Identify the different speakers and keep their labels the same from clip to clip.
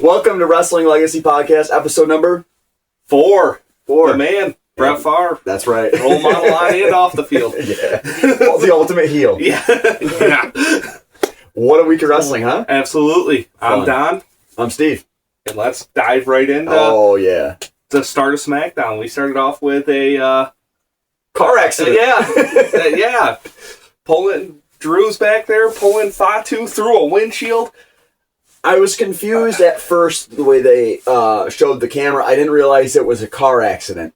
Speaker 1: Welcome to Wrestling Legacy Podcast, episode number
Speaker 2: 4.
Speaker 1: The
Speaker 2: man, Brett Favre.
Speaker 1: That's right.
Speaker 2: Role model on and off the field.
Speaker 1: Yeah. Well, the ultimate heel.
Speaker 2: Yeah.
Speaker 1: What a week of wrestling, huh?
Speaker 2: Absolutely.
Speaker 1: Fun.
Speaker 2: I'm Don.
Speaker 1: I'm Steve.
Speaker 2: And let's dive right into the start of SmackDown. We started off with a
Speaker 1: car accident.
Speaker 2: Yeah. Drew's back there pulling Fatu through a windshield.
Speaker 1: I was confused at first the way they showed the camera. I didn't realize it was a car accident.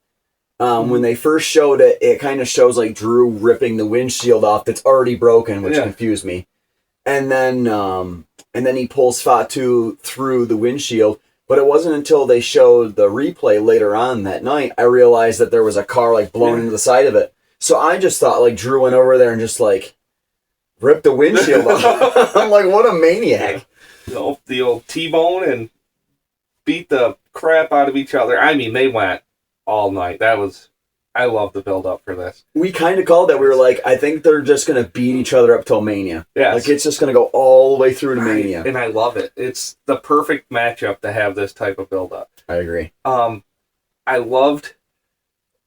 Speaker 1: When they first showed it, it kind of shows like Drew ripping the windshield off that's already broken, which confused me. And then he pulls Fatu through the windshield. But it wasn't until they showed the replay later on that night I realized that there was a car like blown into the side of it. So I just thought like Drew went over there and just like ripped the windshield off. I'm like, what a maniac.
Speaker 2: The old T-bone and beat the crap out of each other. I mean, they went all night. I love the build-up for this.
Speaker 1: We kind of called that. We were like, I think they're just going to beat each other up till Mania.
Speaker 2: Yeah,
Speaker 1: like it's just going to go all the way through to Mania.
Speaker 2: And I love it. It's the perfect matchup to have this type of build-up.
Speaker 1: I agree.
Speaker 2: I loved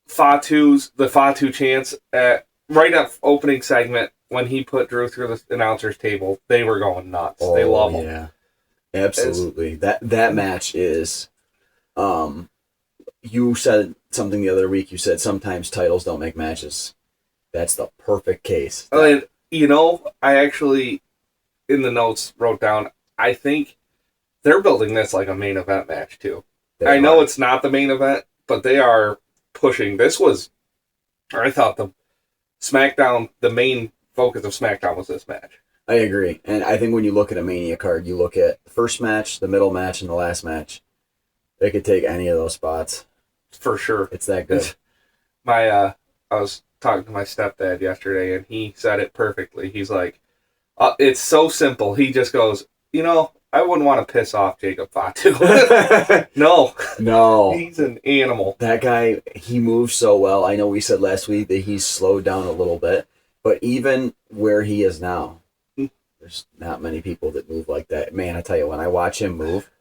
Speaker 2: the Fatu chants right at opening segment when he put Drew through the announcer's table. They were going nuts. They love him.
Speaker 1: Yeah, absolutely. That match is. You said something the other week. You said sometimes titles don't make matches. That's the perfect case.
Speaker 2: And, I actually, in the notes, wrote down, I think they're building this like a main event match, too. I know it's not the main event, but they are pushing. I thought the main focus of SmackDown was this match.
Speaker 1: I agree. And I think when you look at a Mania card, you look at the first match, the middle match, and the last match. They could take any of those spots.
Speaker 2: For sure.
Speaker 1: It's that good.
Speaker 2: I was talking to my stepdad yesterday, and he said it perfectly. He's like, it's so simple. He just goes, I wouldn't want to piss off Jacob Fatu. No. He's an animal.
Speaker 1: That guy, he moves so well. I know we said last week that he's slowed down a little bit, but even where he is now, there's not many people that move like that. Man, I tell you, when I watch him move,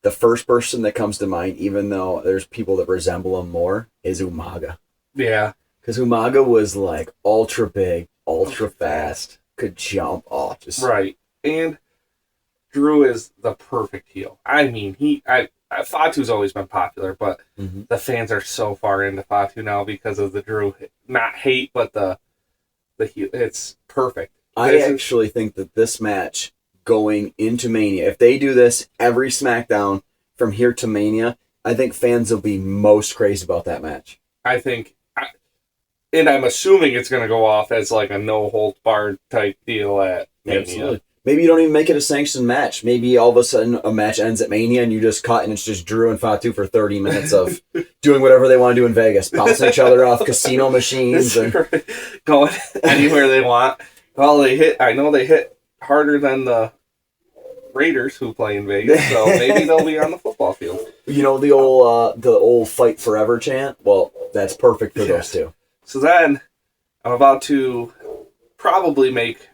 Speaker 1: the first person that comes to mind, even though there's people that resemble him more, is Umaga.
Speaker 2: Yeah.
Speaker 1: Because Umaga was like ultra big, ultra fast, could jump off.
Speaker 2: Right. And Drew is the perfect heel. I mean, Fatu's always been popular, but the fans are so far into Fatu now because of the Drew, not hate, but the heel. It's perfect.
Speaker 1: I actually think that this match going into Mania, if they do this every SmackDown from here to Mania, I think fans will be most crazy about that match.
Speaker 2: I think, and I'm assuming it's going to go off as like a no-holds-barred type deal at Mania.
Speaker 1: Absolutely. Maybe you don't even make it a sanctioned match. Maybe all of a sudden a match ends at Mania and you just cut and it's just Drew and Fatu for 30 minutes of doing whatever they want to do in Vegas, bouncing each other off casino machines. And
Speaker 2: going anywhere they want. Well, I know they hit harder than the Raiders who play in Vegas, so maybe they'll be on the football field. The
Speaker 1: old fight forever chant? Well, that's perfect for those two.
Speaker 2: So then, I'm about to probably make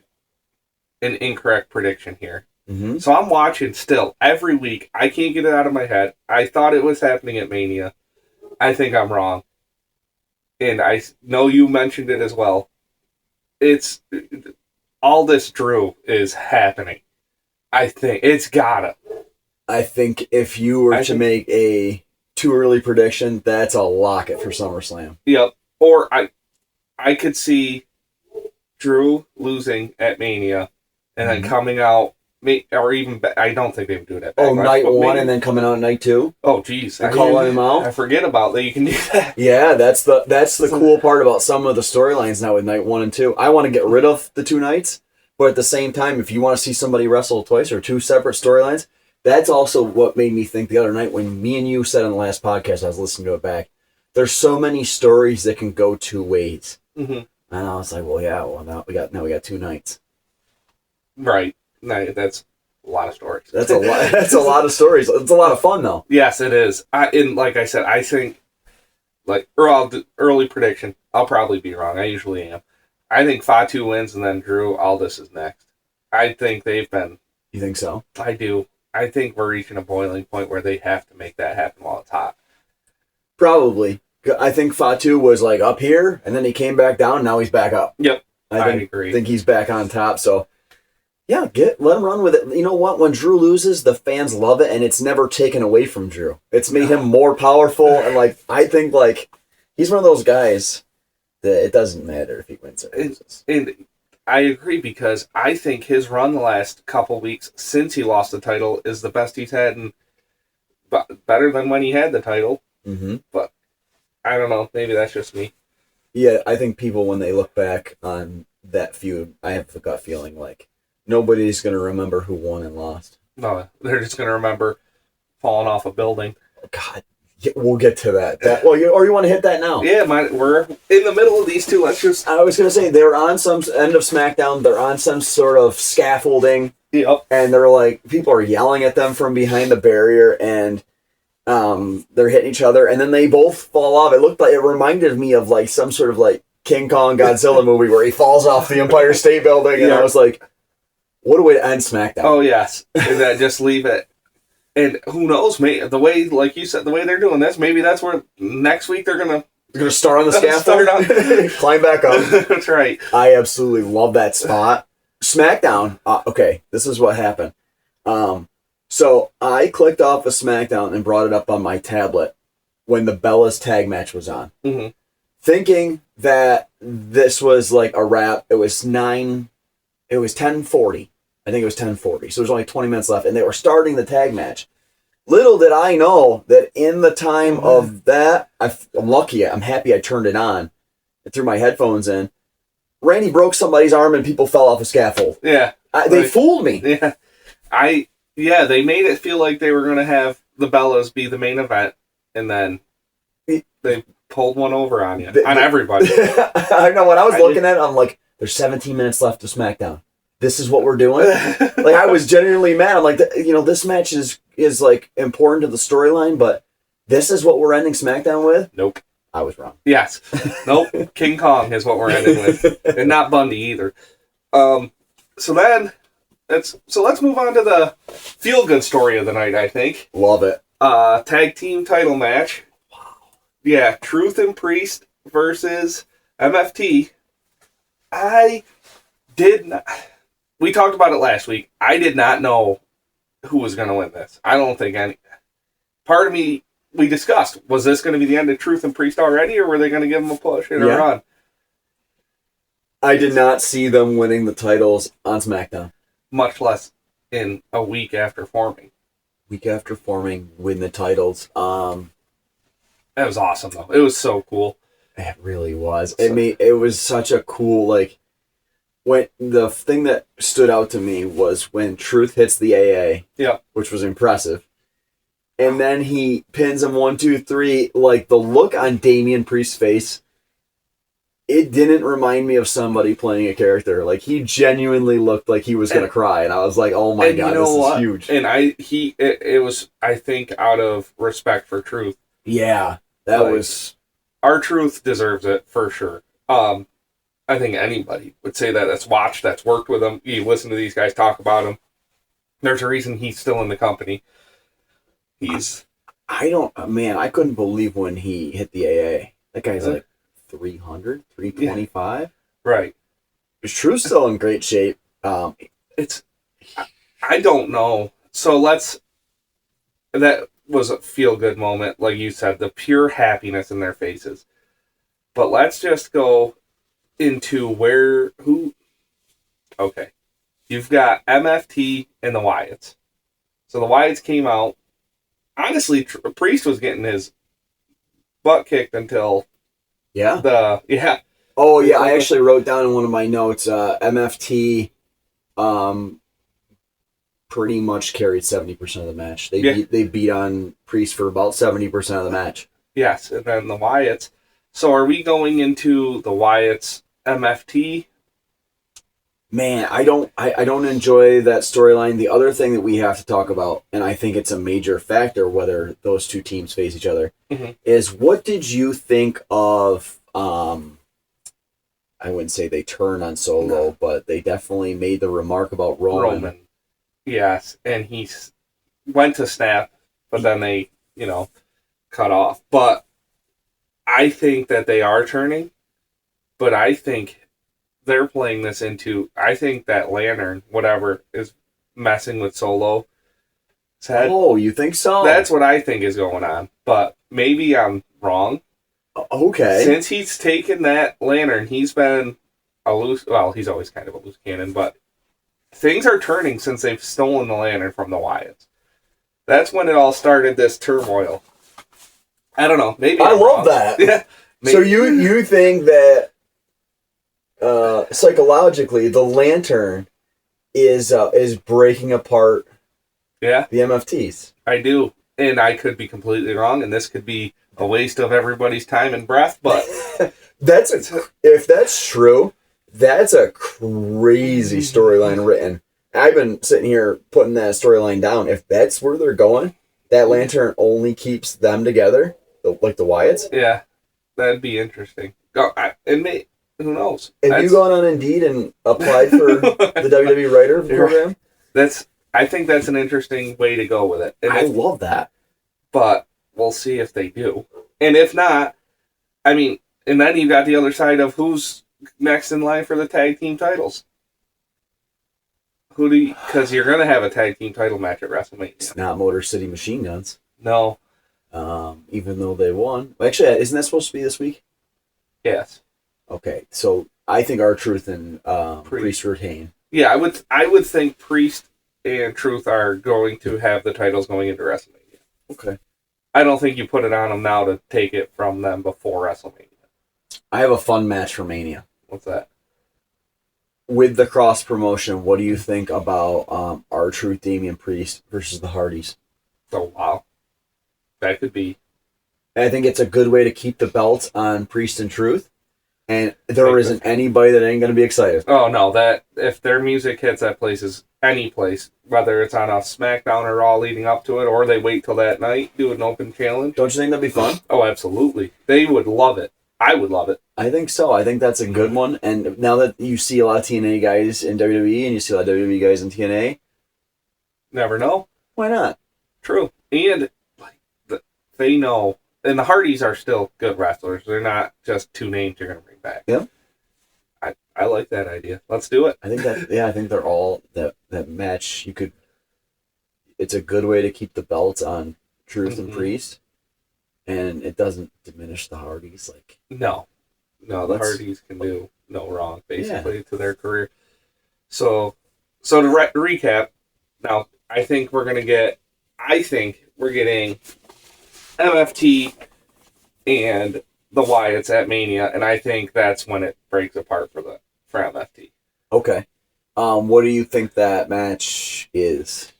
Speaker 2: an incorrect prediction here. Mm-hmm. So I'm watching still every week. I can't get it out of my head. I thought it was happening at Mania. I think I'm wrong. And I know you mentioned it as well. It's all this Drew is happening. I think it's gotta.
Speaker 1: I think if you were to make a too early prediction, that's a lock it for SummerSlam.
Speaker 2: Yep. Or I could see Drew losing at Mania and then coming out, or even I don't think they would do that.
Speaker 1: Night one and then coming out night two.
Speaker 2: Oh, geez,
Speaker 1: and calling him out.
Speaker 2: I forget about that. You can do that.
Speaker 1: Yeah, that's the cool part about some of the storylines now with night 1 and 2. I want to get rid of the 2 nights. But at the same time, if you want to see somebody wrestle twice or 2 separate storylines, that's also what made me think the other night when me and you said on the last podcast, I was listening to it back, there's so many stories that can go 2 ways. Mm-hmm. And I was like, now we got 2 nights.
Speaker 2: Right. No, that's a lot of stories.
Speaker 1: That's a lot. That's a lot of stories. It's a lot of fun, though.
Speaker 2: Yes, it is. And like I said, I think, early prediction, I'll probably be wrong. I usually am. I think Fatu wins and then Drew Aldis is next. I think they've been...
Speaker 1: You think so?
Speaker 2: I do. I think we're reaching a boiling point where they have to make that happen while it's hot.
Speaker 1: Probably. I think Fatu was like up here, and then he came back down. Now he's back up.
Speaker 2: Yep, I
Speaker 1: agree. I think he's back on top. So, yeah, let him run with it. You know what? When Drew loses, the fans love it, and it's never taken away from Drew. It's made him more powerful, and I think he's one of those guys that it doesn't matter if he wins or loses.
Speaker 2: And I agree, because I think his run the last couple weeks since he lost the title is the best he's had, and better than when he had the title.
Speaker 1: Mm-hmm.
Speaker 2: But I don't know. Maybe that's just me.
Speaker 1: Yeah, I think people, when they look back on that feud, I have the gut feeling nobody's going to remember who won and lost.
Speaker 2: No, they're just going to remember falling off a building.
Speaker 1: Oh, God, we'll get to that. You want to hit that now?
Speaker 2: Yeah, we're in the middle of these two.
Speaker 1: I was going to say, they're on some end of SmackDown. They're on some sort of scaffolding.
Speaker 2: Yep.
Speaker 1: And they're people are yelling at them from behind the barrier, and they're hitting each other, and then they both fall off. It reminded me of some sort of King Kong Godzilla movie where he falls off the Empire State Building, and I was like, what a way to end SmackDown.
Speaker 2: Oh, yes. And then just leave it. And who knows, the way, like you said, the way they're doing this, maybe that's where next week they're going to
Speaker 1: start on the scaffold, climb back up.
Speaker 2: That's right.
Speaker 1: I absolutely love that spot. SmackDown, okay, this is what happened. So I clicked off of SmackDown and brought it up on my tablet when the Bellas tag match was on.
Speaker 2: Mm-hmm.
Speaker 1: Thinking that this was a wrap. It was 10:40. I think it was 10:40. So there's only 20 minutes left, and they were starting the tag match. Little did I know that in the time of that, I'm lucky. I'm happy I turned it on and threw my headphones in. Randy broke somebody's arm and people fell off a scaffold.
Speaker 2: Yeah.
Speaker 1: They fooled me.
Speaker 2: Yeah. They made it feel like they were going to have the Bellas be the main event, and then they pulled one over on you. On everybody.
Speaker 1: I know. When I was looking at it, I'm like, there's 17 minutes left to SmackDown. This is what we're doing? I was genuinely mad. I'm like, this match is important to the storyline, but this is what we're ending SmackDown with?
Speaker 2: Nope.
Speaker 1: I was wrong.
Speaker 2: Yes. Nope. King Kong is what we're ending with. And not Bundy either. So let's move on to the feel-good story of the night, I think.
Speaker 1: Love it.
Speaker 2: Tag team title match. Wow. Yeah, Truth and Priest versus MFT. We talked about it last week. I did not know who was going to win this. I don't think any. Part of me, we discussed, was this going to be the end of Truth and Priest already, or were they going to give them a push and a run?
Speaker 1: I did not see them winning the titles on SmackDown.
Speaker 2: Much less in a week after forming.
Speaker 1: Win the titles.
Speaker 2: That was awesome, though. It was so cool.
Speaker 1: It really was. It was such a cool, when the thing that stood out to me was when Truth hits the AA, which was impressive, and then he pins him 1, 2, 3. The look on Damian Priest's face, it didn't remind me of somebody playing a character. He genuinely looked like he was going to cry, and I was like, "Oh my God, this is huge!"
Speaker 2: And it was, I think, out of respect for Truth.
Speaker 1: Yeah, that was.
Speaker 2: Our Truth deserves it for sure. I think anybody would say that that's worked with him. You listen to these guys talk about him. There's a reason he's still in the company.
Speaker 1: I couldn't believe when he hit the AA. That guy's 300, 325.
Speaker 2: Yeah. Right.
Speaker 1: Is Truth still in great shape?
Speaker 2: I don't know. So that was a feel-good moment, like you said, the pure happiness in their faces. But let's just go into okay. You've got MFT and the Wyatts. So the Wyatts came out. Honestly, Priest was getting his butt kicked until
Speaker 1: Oh yeah, I actually wrote down in one of my notes, MFT pretty much carried 70% of the match. They beat on Priest for about 70% of the match.
Speaker 2: Yes, and then the Wyatts. So are we going into the Wyatts MFT?
Speaker 1: Man, I don't enjoy that storyline. The other thing that we have to talk about, and I think it's a major factor whether those two teams face each other, is what did you think of I wouldn't say they turned on Solo, but they definitely made the remark about Roman.
Speaker 2: Yes, and went to snap, but then they, cut off. But I think that they are turning, but I think they're playing this into, I think that lantern, whatever, is messing with Solo's head.
Speaker 1: Oh, you think so?
Speaker 2: That's what I think is going on. But maybe I'm wrong.
Speaker 1: Okay.
Speaker 2: Since he's taken that lantern, he's been he's always kind of a loose cannon, but things are turning since they've stolen the lantern from the Wyatts. That's when it all started, this turmoil. I don't know. Maybe
Speaker 1: I
Speaker 2: I'm
Speaker 1: love
Speaker 2: wrong.
Speaker 1: that.
Speaker 2: Yeah.
Speaker 1: So you think that psychologically the lantern is breaking apart the MFTs?
Speaker 2: I do. And I could be completely wrong, and this could be a waste of everybody's time and breath, but
Speaker 1: if that's true, that's a crazy storyline written. I've been sitting here putting that storyline down. If that's where they're going, that lantern only keeps them together, like the Wyatts.
Speaker 2: Yeah, that'd be interesting. Who knows?
Speaker 1: Have you gone on Indeed and applied for the WWE writer program?
Speaker 2: I think that's an interesting way to go with it. And
Speaker 1: I love that.
Speaker 2: But we'll see if they do. And if not, and then you got the other side of who's next in line for the tag team titles. Because you're going to have a tag team title match at WrestleMania.
Speaker 1: It's not Motor City Machine Guns.
Speaker 2: No.
Speaker 1: Even though they won. Actually, isn't that supposed to be this week?
Speaker 2: Yes.
Speaker 1: Okay, so I think R-Truth and Priest retain.
Speaker 2: Yeah, I would think Priest and Truth are going to have the titles going into WrestleMania.
Speaker 1: Okay.
Speaker 2: I don't think you put it on them now to take it from them before WrestleMania.
Speaker 1: I have a fun match for Mania.
Speaker 2: What's that?
Speaker 1: With the cross promotion, what do you think about R-Truth, Damian Priest versus the Hardys?
Speaker 2: Oh, wow. That could be.
Speaker 1: I think it's a good way to keep the belts on Priest and Truth. And there isn't anybody that ain't going to be excited.
Speaker 2: Oh, no. That if their music hits, that place is any place. Whether it's on a SmackDown or Raw leading up to it, or they wait till that night, do an open challenge.
Speaker 1: Don't you think that'd be fun?
Speaker 2: Oh, absolutely. They would love it. I would love it.
Speaker 1: I think so. I think that's a good one. And now that you see a lot of TNA guys in WWE and you see a lot of WWE guys in TNA,
Speaker 2: never know.
Speaker 1: Why not?
Speaker 2: True. And they know. And the Hardys are still good wrestlers. They're not just two names you're going to bring back.
Speaker 1: Yeah.
Speaker 2: I like that idea. Let's do it.
Speaker 1: I think I think they're all that match. It's a good way to keep the belts on Truth and Priest, and it doesn't diminish the Hardys.
Speaker 2: No, the Hardys can do no wrong basically to their career. So to recap, now I think we're getting MFT and the Wyatts at Mania, and I think that's when it breaks apart for MFT.
Speaker 1: Okay. What do you think that match is?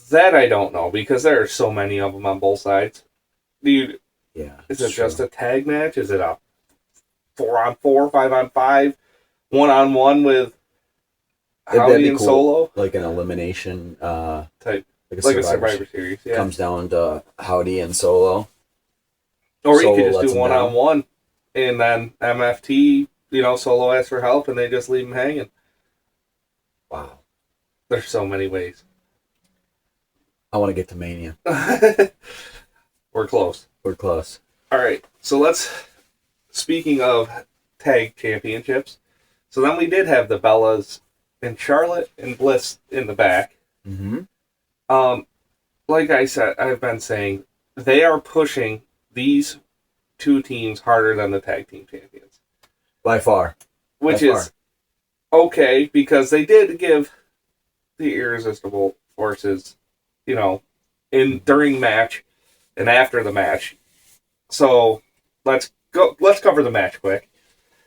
Speaker 2: That I don't know, because there are so many of them on both sides. Is it just a tag match? Is it a 4-on-4, 5-on-5, 1-on-1 with Howdy and Solo?
Speaker 1: Like an elimination
Speaker 2: type. Like a Survivor Series, yeah.
Speaker 1: Comes down to Howdy and Solo.
Speaker 2: Or you could just do 1-on-1, and then MFT, Solo asks for help, and they just leave him hanging.
Speaker 1: Wow.
Speaker 2: There's so many ways.
Speaker 1: I want to get to Mania.
Speaker 2: We're close. All right, so speaking of tag championships, so then we did have the Bellas and Charlotte and Bliss in the back.
Speaker 1: Mm-hmm.
Speaker 2: Like I said, I've been saying, they are pushing these two teams harder than the tag team champions.
Speaker 1: By far.
Speaker 2: Which is okay, because they did give the Irresistible Forces, during match and after the match. So let's cover the match quick.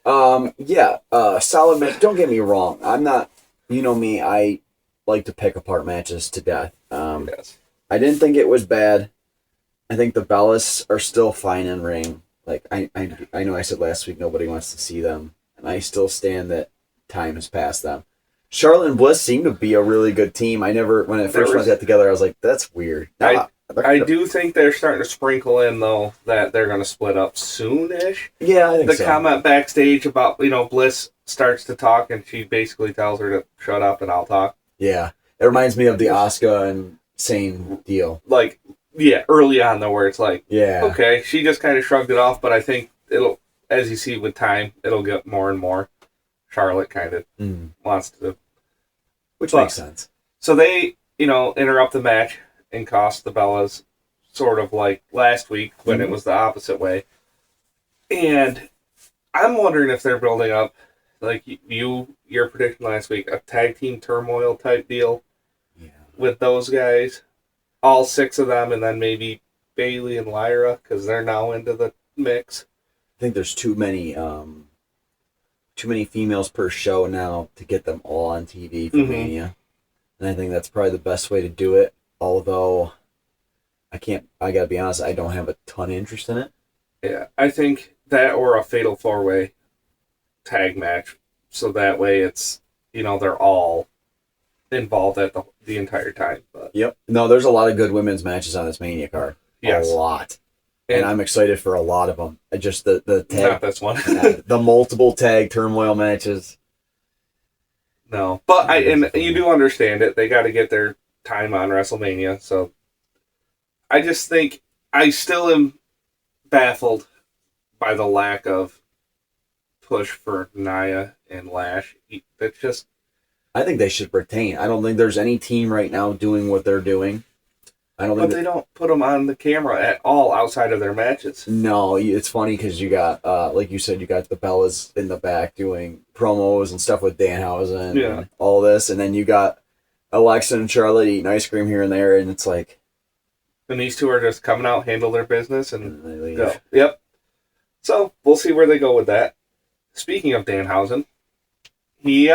Speaker 1: Solid match. Don't get me wrong. I'm not, me, I like to pick apart matches to death.
Speaker 2: Yes.
Speaker 1: I didn't think it was bad. I think the Bellas are still fine in ring. I know I said last week nobody wants to see them, and I still stand that time has passed them. Charlotte and Bliss seem to be a really good team. When it first got together, I was like, that's weird.
Speaker 2: I do think they're starting to sprinkle in, though, that they're going to split up soon-ish.
Speaker 1: Yeah, I think so.
Speaker 2: The comment backstage about, Bliss starts to talk, and she basically tells her to shut up and I'll talk.
Speaker 1: Yeah. It reminds me of the Asuka and same deal.
Speaker 2: Like, yeah, early on though, where it's like,
Speaker 1: Yeah.
Speaker 2: okay, she just kind of shrugged it off, but I think it'll, as you see with time, it'll get more and more. Charlotte kind of wants to.
Speaker 1: Which makes sense.
Speaker 2: So they, interrupt the match and cost the Bellas, sort of like last week when it was the opposite way. And I'm wondering if they're building up, like your prediction last week, a tag team turmoil type deal with those guys. All 6 of them, and then maybe Bailey and Lyra, because they're now into the mix.
Speaker 1: I think there's too many females per show now to get them all on TV for Mania. And I think that's probably the best way to do it. Although, I gotta be honest, I don't have a ton of interest in it.
Speaker 2: Yeah, I think that or a Fatal 4-Way tag match. So that way it's, they're all involved at the entire time. But.
Speaker 1: Yep. No, there's a lot of good women's matches on this Mania card.
Speaker 2: Yes.
Speaker 1: A lot. And I'm excited for a lot of them. Just the tag.
Speaker 2: Not this one.
Speaker 1: The multiple tag turmoil matches.
Speaker 2: No. But and you do understand it. They got to get their time on WrestleMania. So I just think I still am baffled by the lack of push for Nia and Lash. That's just.
Speaker 1: I think they should retain. I don't think there's any team right now doing what they're doing.
Speaker 2: But they don't put them on the camera at all outside of their matches.
Speaker 1: No, it's funny because you got, like you said, you got the Bellas in the back doing promos and stuff with Danhausen and all this, and then you got Alexa and Charlotte eating ice cream here and there, and it's like...
Speaker 2: And these two are just coming out, handle their business, and
Speaker 1: they leave.
Speaker 2: Go. Yep. So, we'll see where they go with that. Speaking of Danhausen, he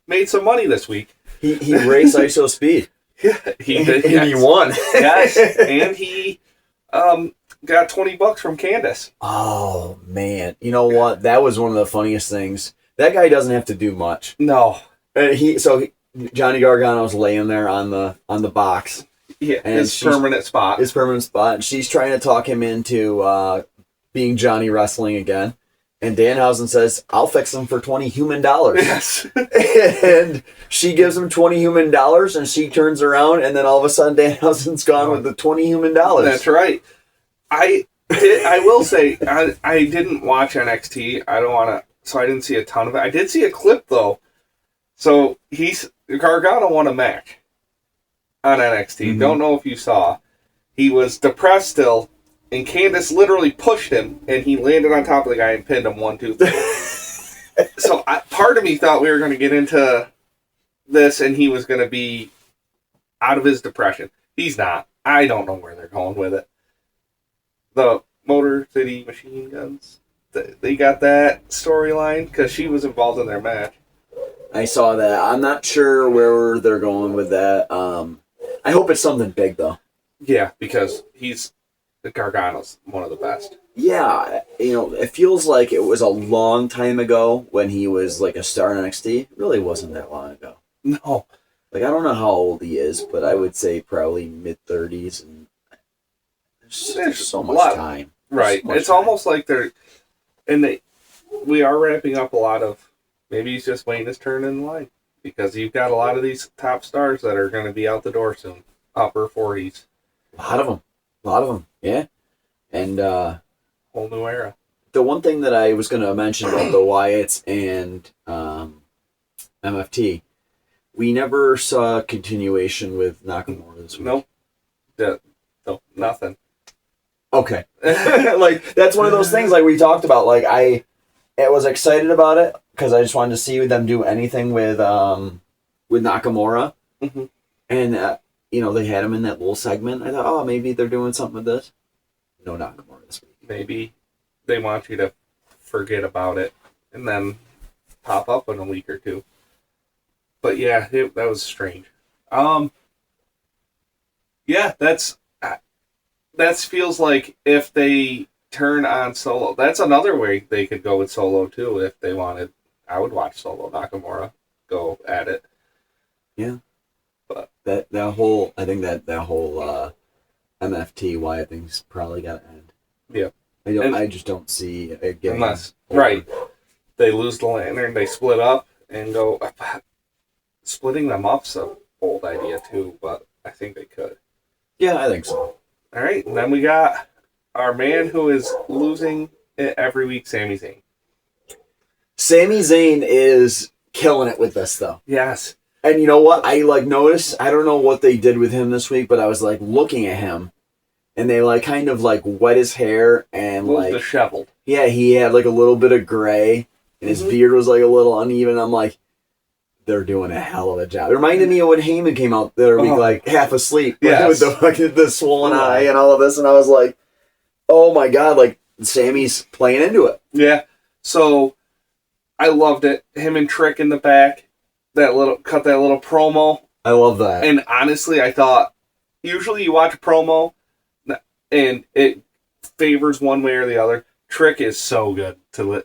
Speaker 2: made some money this week.
Speaker 1: He raced ISO Speed.
Speaker 2: He did,
Speaker 1: and he won.
Speaker 2: Yes, and he got $20 from Candace.
Speaker 1: Oh man, you know what? That was one of the funniest things. That guy doesn't have to do much.
Speaker 2: No,
Speaker 1: Johnny Gargano's laying there on the box.
Speaker 2: Yeah, and his permanent spot.
Speaker 1: His permanent spot, and she's trying to talk him into being Johnny Wrestling again. And Danhausen says, "I'll fix them for $20 human."
Speaker 2: Yes.
Speaker 1: And she gives him $20 human, and she turns around, and then all of a sudden Danhausen's gone with the $20 human.
Speaker 2: That's right. I will say I didn't watch NXT. So I didn't see a ton of it. I did see a clip though. So Gargano won a match on NXT. Mm-hmm. Don't know if you saw. He was depressed still. And Candace literally pushed him, and he landed on top of the guy and pinned him 1, 2, 3. So part of me thought we were going to get into this, and he was going to be out of his depression. He's not. I don't know where they're going with it. The Motor City Machine Guns, they got that storyline because she was involved in their match.
Speaker 1: I saw that. I'm not sure where they're going with that. I hope it's something big, though.
Speaker 2: Yeah, because Gargano's one of the best.
Speaker 1: Yeah, it feels like it was a long time ago when he was like a star in NXT. It really wasn't that long ago.
Speaker 2: No.
Speaker 1: Like, I don't know how old he is, but I would say probably mid-30s. And there's so much time.
Speaker 2: Right. It's almost like we are wrapping up a lot of, maybe he's just waiting his turn in line. Because you've got a lot of these top stars that are going to be out the door soon. Upper 40s.
Speaker 1: A lot of them, yeah. And
Speaker 2: whole new era.
Speaker 1: The one thing that I was going to mention about the Wyatts and MFT, we never saw a continuation with Nakamura this week.
Speaker 2: Nope. No, nothing.
Speaker 1: Okay. Like, that's one of those things like we talked about. Like, I was excited about it because I just wanted to see them do anything with Nakamura.
Speaker 2: Mm-hmm.
Speaker 1: And they had him in that little segment. I thought, oh, maybe they're doing something with this. No Nakamura this week.
Speaker 2: Maybe they want you to forget about it and then pop up in a week or two. But yeah, that was strange. Yeah, that feels like if they turn on Solo, that's another way they could go with Solo too if they wanted. I would watch Solo Nakamura go at it.
Speaker 1: Yeah. But that whole MFT Wyatt thing's probably got to end.
Speaker 2: Yeah.
Speaker 1: I just don't see it getting
Speaker 2: unless right. They lose the lantern, they split up and go. Splitting them up's a bold idea too, but I think they could.
Speaker 1: Yeah, I think so.
Speaker 2: All right, and then we got our man who is losing it every week, Sami Zayn.
Speaker 1: Sami Zayn is killing it with this, though.
Speaker 2: Yes.
Speaker 1: And you know what? I noticed, I don't know what they did with him this week, but I was looking at him, and they kind of wet his hair and
Speaker 2: disheveled.
Speaker 1: Yeah, he had a little bit of gray, and his beard was a little uneven. I'm like, they're doing a hell of a job. It reminded me of when Heyman came out the other week, half asleep,
Speaker 2: yes.
Speaker 1: with the swollen eye and all of this, and I was like, oh my god, Sammy's playing into it.
Speaker 2: Yeah. So I loved it. Him and Trick in the back, cut that little promo.
Speaker 1: I love that.
Speaker 2: And honestly, I thought usually you watch a promo and it favors one way or the other. Trick is so good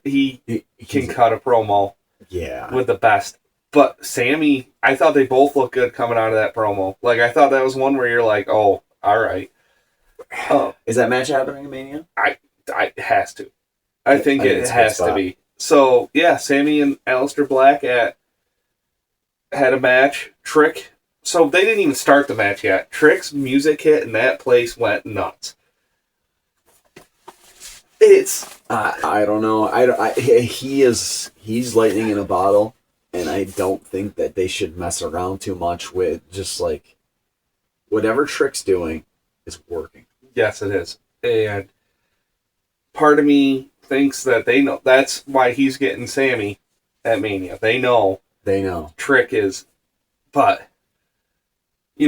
Speaker 2: he can cut a promo.
Speaker 1: Yeah.
Speaker 2: With the best. But Sammy, I thought they both looked good coming out of that promo. I thought that was one where you're like, oh, all right.
Speaker 1: Is that match happening in Mania?
Speaker 2: It has to. I think it has to be. So, yeah, Sammy and Aleister Black had a match. Trick. So, they didn't even start the match yet. Trick's music hit, and that place went nuts.
Speaker 1: I don't know. He's lightning in a bottle, and I don't think that they should mess around too much with just whatever Trick's doing is working.
Speaker 2: Yes, it is. And part of me thinks that they know. That's why he's getting Sammy at Mania. They know. Trick is. But, he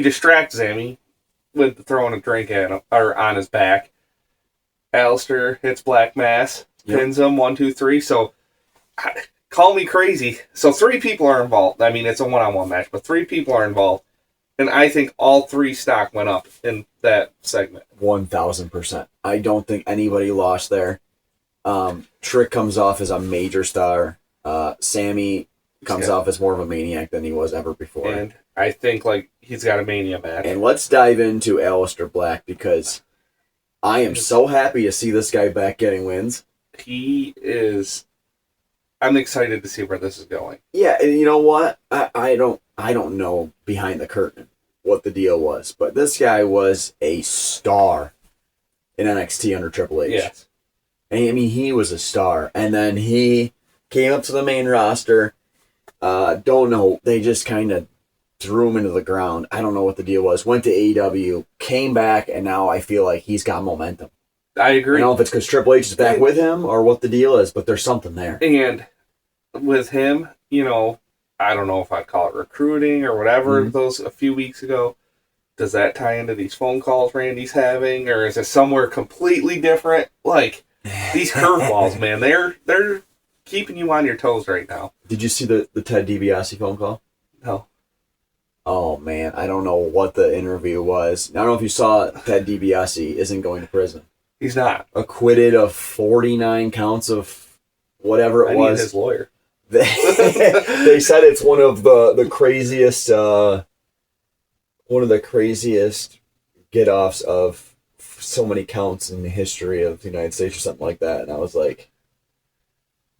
Speaker 2: distracts Sammy with throwing a drink at him, or on his back. Aleister hits Black Mass, pins him, 1, 2, 3. So, call me crazy. So, 3 people are involved. I mean, it's a one-on-one match, but 3 people are involved. And I think all 3 stock went up in that segment.
Speaker 1: 1,000%. I don't think anybody lost there. Trick comes off as a major star. Sammy comes off as more of a maniac than he was ever before.
Speaker 2: And I think he's got a Mania match.
Speaker 1: And let's dive into Aleister Black, because I am so happy to see this guy back getting wins.
Speaker 2: He is. I'm excited to see where this is going.
Speaker 1: Yeah, and you know what? I don't know behind the curtain what the deal was, but this guy was a star in NXT under Triple H.
Speaker 2: Yes.
Speaker 1: And, I mean, he was a star. And then he came up to the main roster. Don't know. They just kind of threw him into the ground. I don't know what the deal was. Went to AEW, came back, and now I feel like he's got momentum.
Speaker 2: I agree.
Speaker 1: I don't know if it's because Triple H is back with him or what the deal is, but there's something there.
Speaker 2: And with him, I don't know if I'd call it recruiting or whatever, those a few weeks ago. Does that tie into these phone calls Randy's having, or is it somewhere completely different? These curveballs, man, they're keeping you on your toes right now.
Speaker 1: Did you see the Ted DiBiase phone call?
Speaker 2: No.
Speaker 1: Oh, man, I don't know what the interview was. I don't know if you saw Ted DiBiase isn't going to prison.
Speaker 2: He's not.
Speaker 1: Acquitted of 49 counts of whatever it was.
Speaker 2: Need his lawyer.
Speaker 1: They said it's one of the craziest get-offs of so many counts in the history of the United States or something like that. And I was like...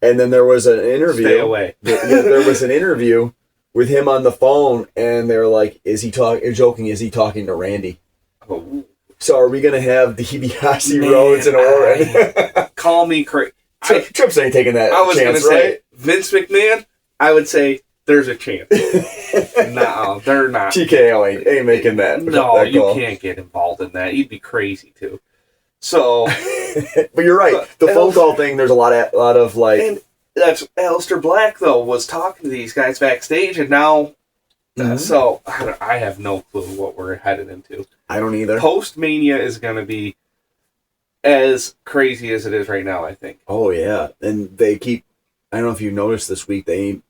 Speaker 1: And then there was an interview.
Speaker 2: Stay away.
Speaker 1: There was an interview with him on the phone, and they're like, is he talking to Randy?
Speaker 2: Oh.
Speaker 1: So are we going to have DiBiase, Rhodes, and Orton?
Speaker 2: Call me crazy.
Speaker 1: Trips ain't taking that chance,
Speaker 2: I was going to say,
Speaker 1: right?
Speaker 2: Vince McMahon, I would say there's a chance. No, they're not.
Speaker 1: TKO ain't making that.
Speaker 2: No,
Speaker 1: that
Speaker 2: you
Speaker 1: call.
Speaker 2: Can't get involved in that. You'd be crazy, too. So...
Speaker 1: But you're right. The phone call thing, there's a lot of
Speaker 2: And that's Aleister Black, though, was talking to these guys backstage, and now... so, I have no clue what we're headed into.
Speaker 1: I don't either.
Speaker 2: Post-Mania is going to be as crazy as it is right now, I think.
Speaker 1: Oh, yeah. And they keep... I don't know if you noticed this week, they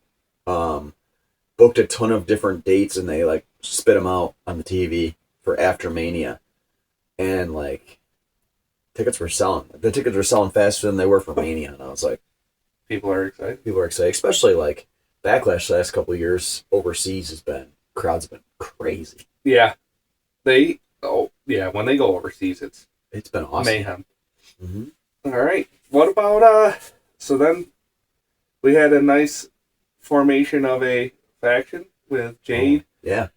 Speaker 1: booked a ton of different dates, and they, spit them out on the TV for after Mania. And, tickets were selling. The tickets were selling faster than they were for Mania. And I was like...
Speaker 2: People are excited.
Speaker 1: Especially, Backlash the last couple of years overseas crowds have been crazy.
Speaker 2: Yeah. When they go overseas,
Speaker 1: it's been awesome.
Speaker 2: Mayhem. Mm-hmm. All right. What about, so then we had a nice formation of a faction with Jade.
Speaker 1: Oh, yeah.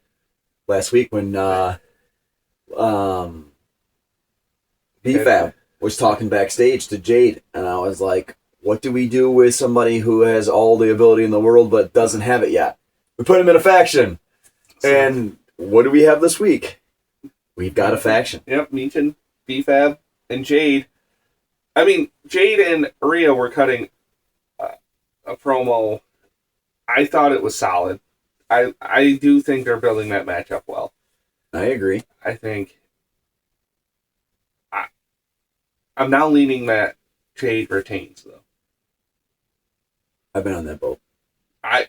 Speaker 1: last week when BFAB was talking backstage to Jade, and I was like, what do we do with somebody who has all the ability in the world but doesn't have it yet? We put him in a faction. And what do we have this week? We've got a faction.
Speaker 2: Yep, Meechin, BFAB, and Jade. I mean, Jade and Rhea were cutting a promo. I thought it was solid. I do think they're building that matchup well.
Speaker 1: I agree.
Speaker 2: I think I'm now leaning that Jade retains, though.
Speaker 1: I've been on that boat.
Speaker 2: I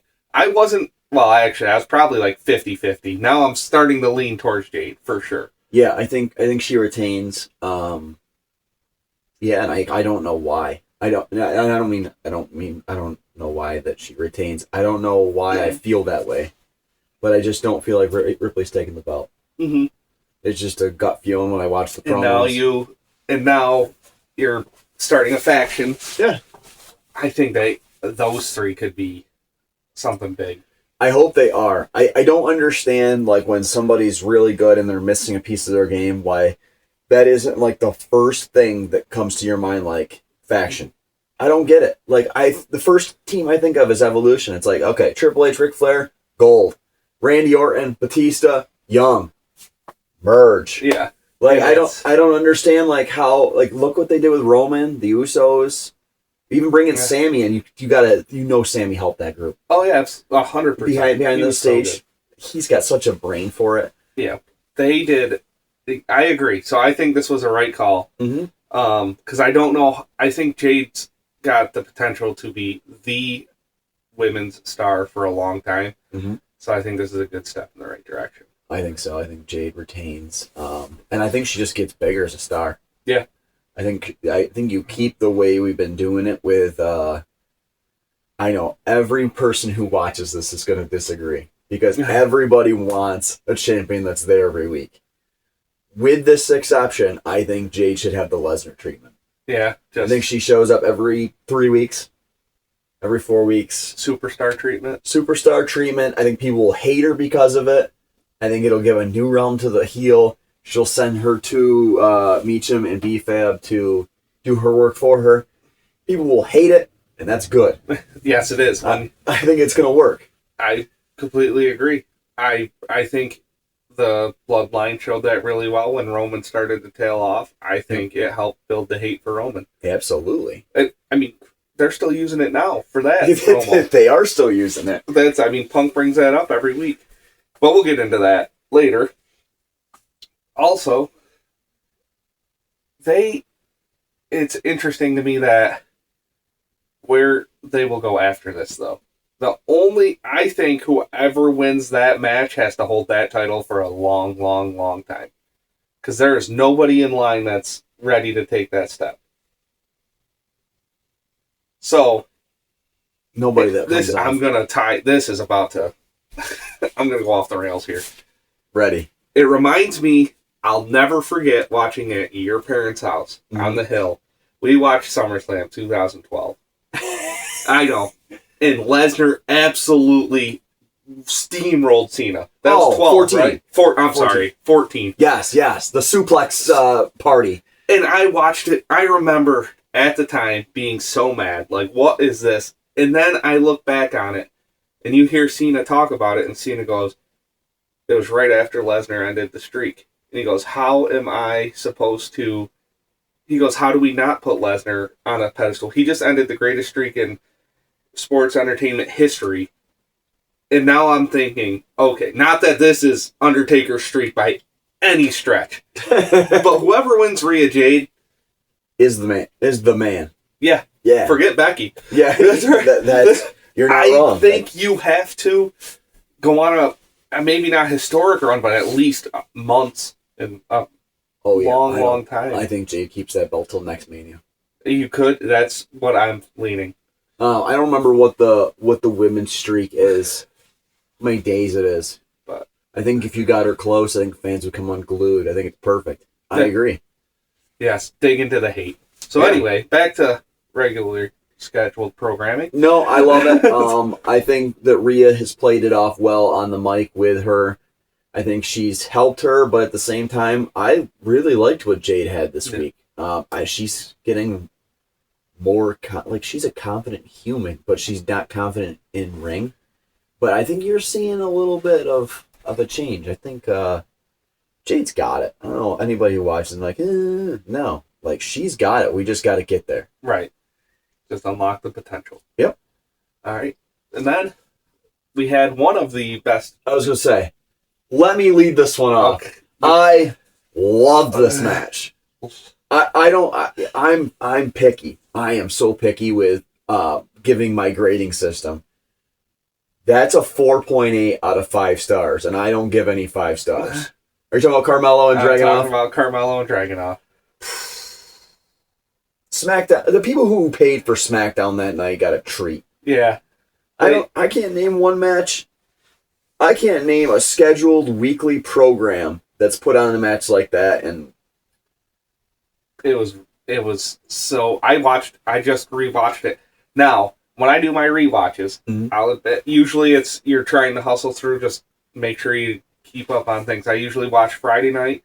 Speaker 2: wasn't... Well, actually, I was probably like 50-50. Now I'm starting to lean towards Jade, for sure.
Speaker 1: Yeah, I think she retains. Yeah, and I don't know why. I don't know why that she retains. I don't know why I feel that way. But I just don't feel like Ripley's taking the belt.
Speaker 2: Mm-hmm.
Speaker 1: It's just a gut feeling when I watch the promos.
Speaker 2: And now you're starting a faction.
Speaker 1: Yeah.
Speaker 2: I think those three could be something big.
Speaker 1: I hope they are. I don't understand, like, when somebody's really good and they're missing a piece of their game, why that isn't, like, the first thing that comes to your mind, like, faction. I don't get it. Like, the first team I think of is Evolution. It's like, okay, Triple H, Ric Flair, gold. Randy Orton, Batista, young. Merge.
Speaker 2: Yeah.
Speaker 1: Like, I don't understand, like, how, like, look what they did with Roman, the Usos. Even bringing Sammy in, Sammy helped that group.
Speaker 2: Oh yeah, 100%.
Speaker 1: Behind the stage, he's got such a brain for it.
Speaker 2: Yeah, they did. I agree. So I think this was a right call.
Speaker 1: Mm-hmm.
Speaker 2: Because I don't know. I think Jade's got the potential to be the women's star for a long time.
Speaker 1: Mm-hmm.
Speaker 2: So I think this is a good step in the right direction.
Speaker 1: I think so. I think Jade retains, and I think she just gets bigger as a star.
Speaker 2: Yeah.
Speaker 1: I think you keep the way we've been doing it with. I know every person who watches this is going to disagree because everybody wants a champion that's there every week. With this exception, I think Jade should have the Lesnar treatment.
Speaker 2: Yeah,
Speaker 1: I think she shows up every 3 weeks, every 4 weeks.
Speaker 2: Superstar treatment.
Speaker 1: Superstar treatment. I think people will hate her because of it. I think it'll give a new realm to the heel. She'll send her to Meecham and BFAB to do her work for her. People will hate it, and that's good.
Speaker 2: Yes, it is.
Speaker 1: I think it's going to work.
Speaker 2: I completely agree. I think the bloodline showed that really well when Roman started to tail off. I think it helped build the hate for Roman.
Speaker 1: Absolutely.
Speaker 2: I mean, they're still using it now for that promo.
Speaker 1: They are still using it.
Speaker 2: Punk brings that up every week. But we'll get into that later. Also, it's interesting to me that where they will go after this, though. I think whoever wins that match has to hold that title for a long, long, long time. Because there is nobody in line that's ready to take that step. So,
Speaker 1: nobody that
Speaker 2: this I'm going to tie. This is about to. I'm going to go off the rails here.
Speaker 1: Ready.
Speaker 2: It reminds me. I'll never forget watching it at your parents' house on the hill. We watched SummerSlam 2012. I know. And Lesnar absolutely steamrolled Cena. That was 12,
Speaker 1: 14.
Speaker 2: Right? 14.
Speaker 1: Yes. The suplex party.
Speaker 2: And I watched it. I remember at the time being so mad. Like, what is this? And then I look back on it, and you hear Cena talk about it, and Cena goes, it was right after Lesnar ended the streak. And he goes, how am I supposed to... He goes, how do we not put Lesnar on a pedestal? He just ended the greatest streak in sports entertainment history. And now I'm thinking, okay, not that this is Undertaker's streak by any stretch. But whoever wins Rhea Jade...
Speaker 1: Is the man.
Speaker 2: Yeah. Forget Becky.
Speaker 1: Yeah.
Speaker 2: That's right.
Speaker 1: You're not wrong.
Speaker 2: I think you have to go on a maybe not historic run, but at least months and long time.
Speaker 1: I think Jade keeps that belt till next Mania.
Speaker 2: You could. That's what I'm leaning.
Speaker 1: I don't remember what the women's streak is, how many days it is.
Speaker 2: But
Speaker 1: I think if you got her close, I think fans would come unglued. I think it's perfect. I agree.
Speaker 2: Yes, dig into the hate. So anyway, back to regular scheduled programming.
Speaker 1: No, I love it. I think that Rhea has played it off well on the mic with her. I think she's helped her, but at the same time, I really liked what Jade had this week. She's getting more she's a confident human, but she's not confident in ring. But I think you're seeing a little bit of a change. I think Jade's got it. I don't know anybody who watches like no, like she's got it. We just got to get there.
Speaker 2: Right. Just unlock the potential.
Speaker 1: Yep.
Speaker 2: All right, and then we had one of the best.
Speaker 1: I was gonna say, let me lead this one off. Okay. I love this match. I'm picky. I am so picky with giving my grading system. That's a 4.8 out of 5 stars, and I don't give any 5 stars. Are you talking about Carmelo and Dragunov? I'm
Speaker 2: talking about Carmelo and Dragunov.
Speaker 1: SmackDown. The people who paid for SmackDown that night got a treat.
Speaker 2: Yeah.
Speaker 1: I can't name one match. I can't name a scheduled weekly program that's put on a match like that, and
Speaker 2: it was so I just rewatched it. Now, when I do my rewatches, I'll admit, usually it's you're trying to hustle through, just make sure you keep up on things. I usually watch Friday night,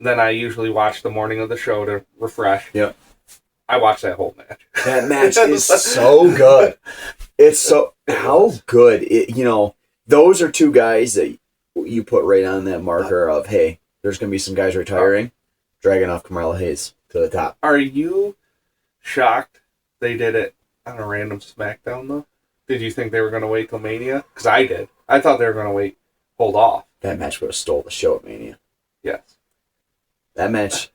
Speaker 2: then I usually watch the morning of the show to refresh.
Speaker 1: Yeah.
Speaker 2: I watched that whole match.
Speaker 1: That match is so good. It's so how good those are two guys that you put right on that marker of, hey, there's going to be some guys retiring, dragging off Carmelo Hayes to the top.
Speaker 2: Are you shocked they did it on a random SmackDown, though? Did you think they were going to wait till Mania? Because I did. I thought they were going to hold off.
Speaker 1: That match would have stole the show at Mania.
Speaker 2: Yes.
Speaker 1: That match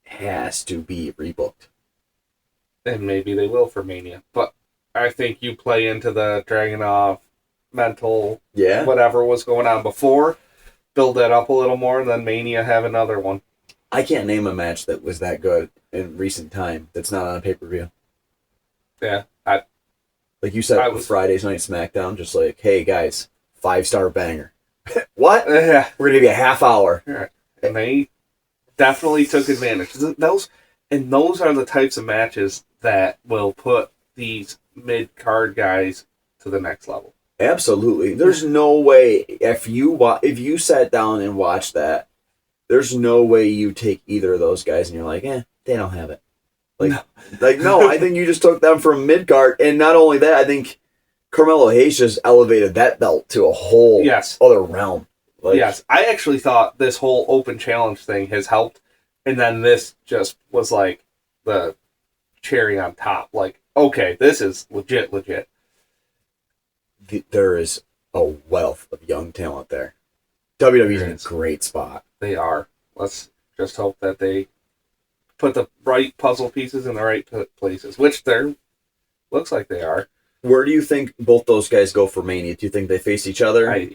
Speaker 1: has to be rebooked.
Speaker 2: And maybe they will for Mania. But I think you play into the Dragunov mental, whatever was going on before, build that up a little more, and then Mania have another one.
Speaker 1: I can't name a match that was that good in recent time that's not on a pay-per-view.
Speaker 2: Yeah.
Speaker 1: Like you said, Friday's Night SmackDown, just like, hey, guys, 5-star banger. What?
Speaker 2: Yeah.
Speaker 1: We're going to give you a half hour.
Speaker 2: Right. And they definitely took advantage. Those are the types of matches that will put these mid-card guys to the next level.
Speaker 1: Absolutely. There's no way, if you sat down and watched that, there's no way you take either of those guys and you're like, they don't have it. No, I think you just took them from mid-card, and not only that, I think Carmelo Hayes just elevated that belt to a whole other realm.
Speaker 2: Yes, I actually thought this whole open challenge thing has helped, and then this just was like the cherry on top. Like, okay, this is legit.
Speaker 1: There is a wealth of young talent there. WWE's in a great spot.
Speaker 2: They are. Let's just hope that they put the right puzzle pieces in the right places, which looks like they are.
Speaker 1: Where do you think both those guys go for Mania? Do you think they face each other?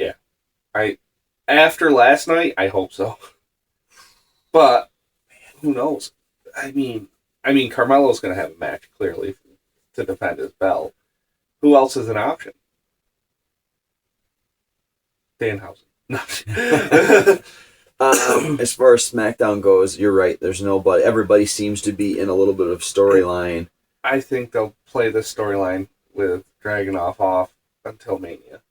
Speaker 2: After last night, I hope so. But man, who knows? I mean, Carmelo's going to have a match clearly to defend his belt. Who else is an option? Danhausen. No.
Speaker 1: As far as SmackDown goes, you're right. There's nobody. Everybody seems to be in a little bit of storyline.
Speaker 2: I think they'll play this storyline with Dragunov off until Mania.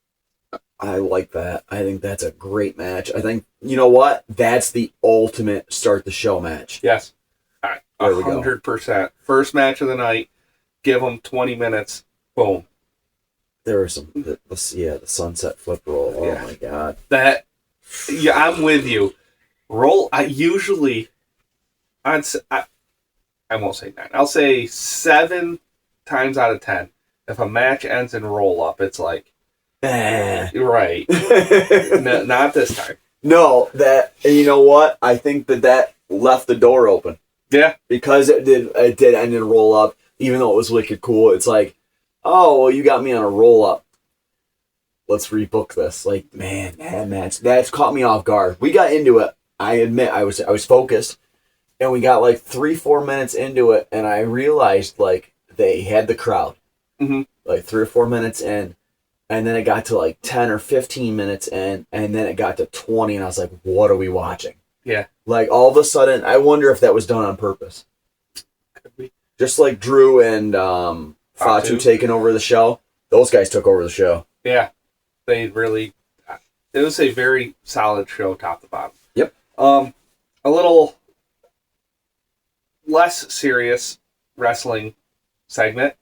Speaker 1: I like that. I think that's a great match. I think, you know what? That's the ultimate start the show match.
Speaker 2: Yes. 100%. First match of the night. Give them 20 minutes. Boom.
Speaker 1: There was the sunset flip roll. Oh my God.
Speaker 2: I'm with you. Roll. I won't say 9. I'll say 7 times out of 10. If a match ends in roll up, it's like, right. No, not this time.
Speaker 1: No, and you know what? I think that left the door open.
Speaker 2: Yeah.
Speaker 1: Because it did end in roll up, even though it was wicked cool. It's like, oh, well, you got me on a roll up. Let's rebook this. Like, man, that match, that's caught me off guard. We got into it. I admit I was focused, and we got like 3-4 minutes into it, and I realized like they had the crowd.
Speaker 2: Mm-hmm.
Speaker 1: Like 3 or 4 minutes in, and then it got to like 10 or 15 minutes in, and then it got to 20, and I was like, what are we watching?
Speaker 2: Yeah.
Speaker 1: Like, all of a sudden, I wonder if that was done on purpose.
Speaker 2: Could be.
Speaker 1: Just like Drew and Fatu taking over the show, those guys took over the show.
Speaker 2: Yeah. They really... it was a very solid show, top to bottom.
Speaker 1: Yep.
Speaker 2: A little less serious wrestling segment.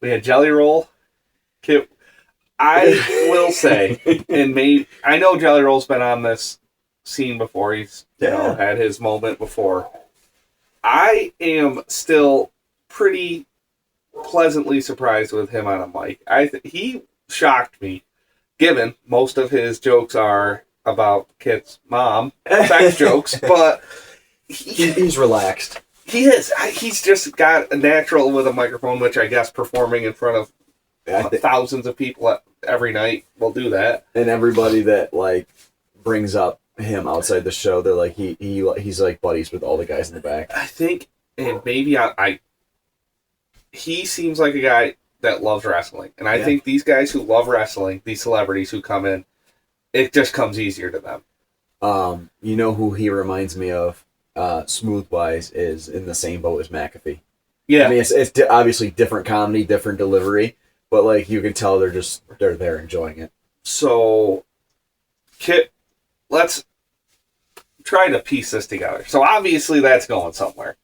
Speaker 2: We had Jelly Roll. I will say, and I know Jelly Roll's been on this scene before. He's had his moment before. I am still pretty pleasantly surprised with him on a mic. He shocked me, given most of his jokes are about Kit's mom, sex jokes, but
Speaker 1: he's relaxed.
Speaker 2: He is. He's just got a natural with a microphone, which I guess performing in front of thousands of people every night will do that. And everybody that brings up him outside the show, they're like he's like buddies with all the guys in the back. I think, and maybe he seems like a guy that loves wrestling, and I think these guys who love wrestling, these celebrities who come in, it just comes easier to them. You know who he reminds me of, smooth-wise, is in the same boat as McAfee. Yeah, I mean it's obviously different comedy, different delivery, but you can tell they're there enjoying it. So, Kit, let's try to piece this together. So obviously that's going somewhere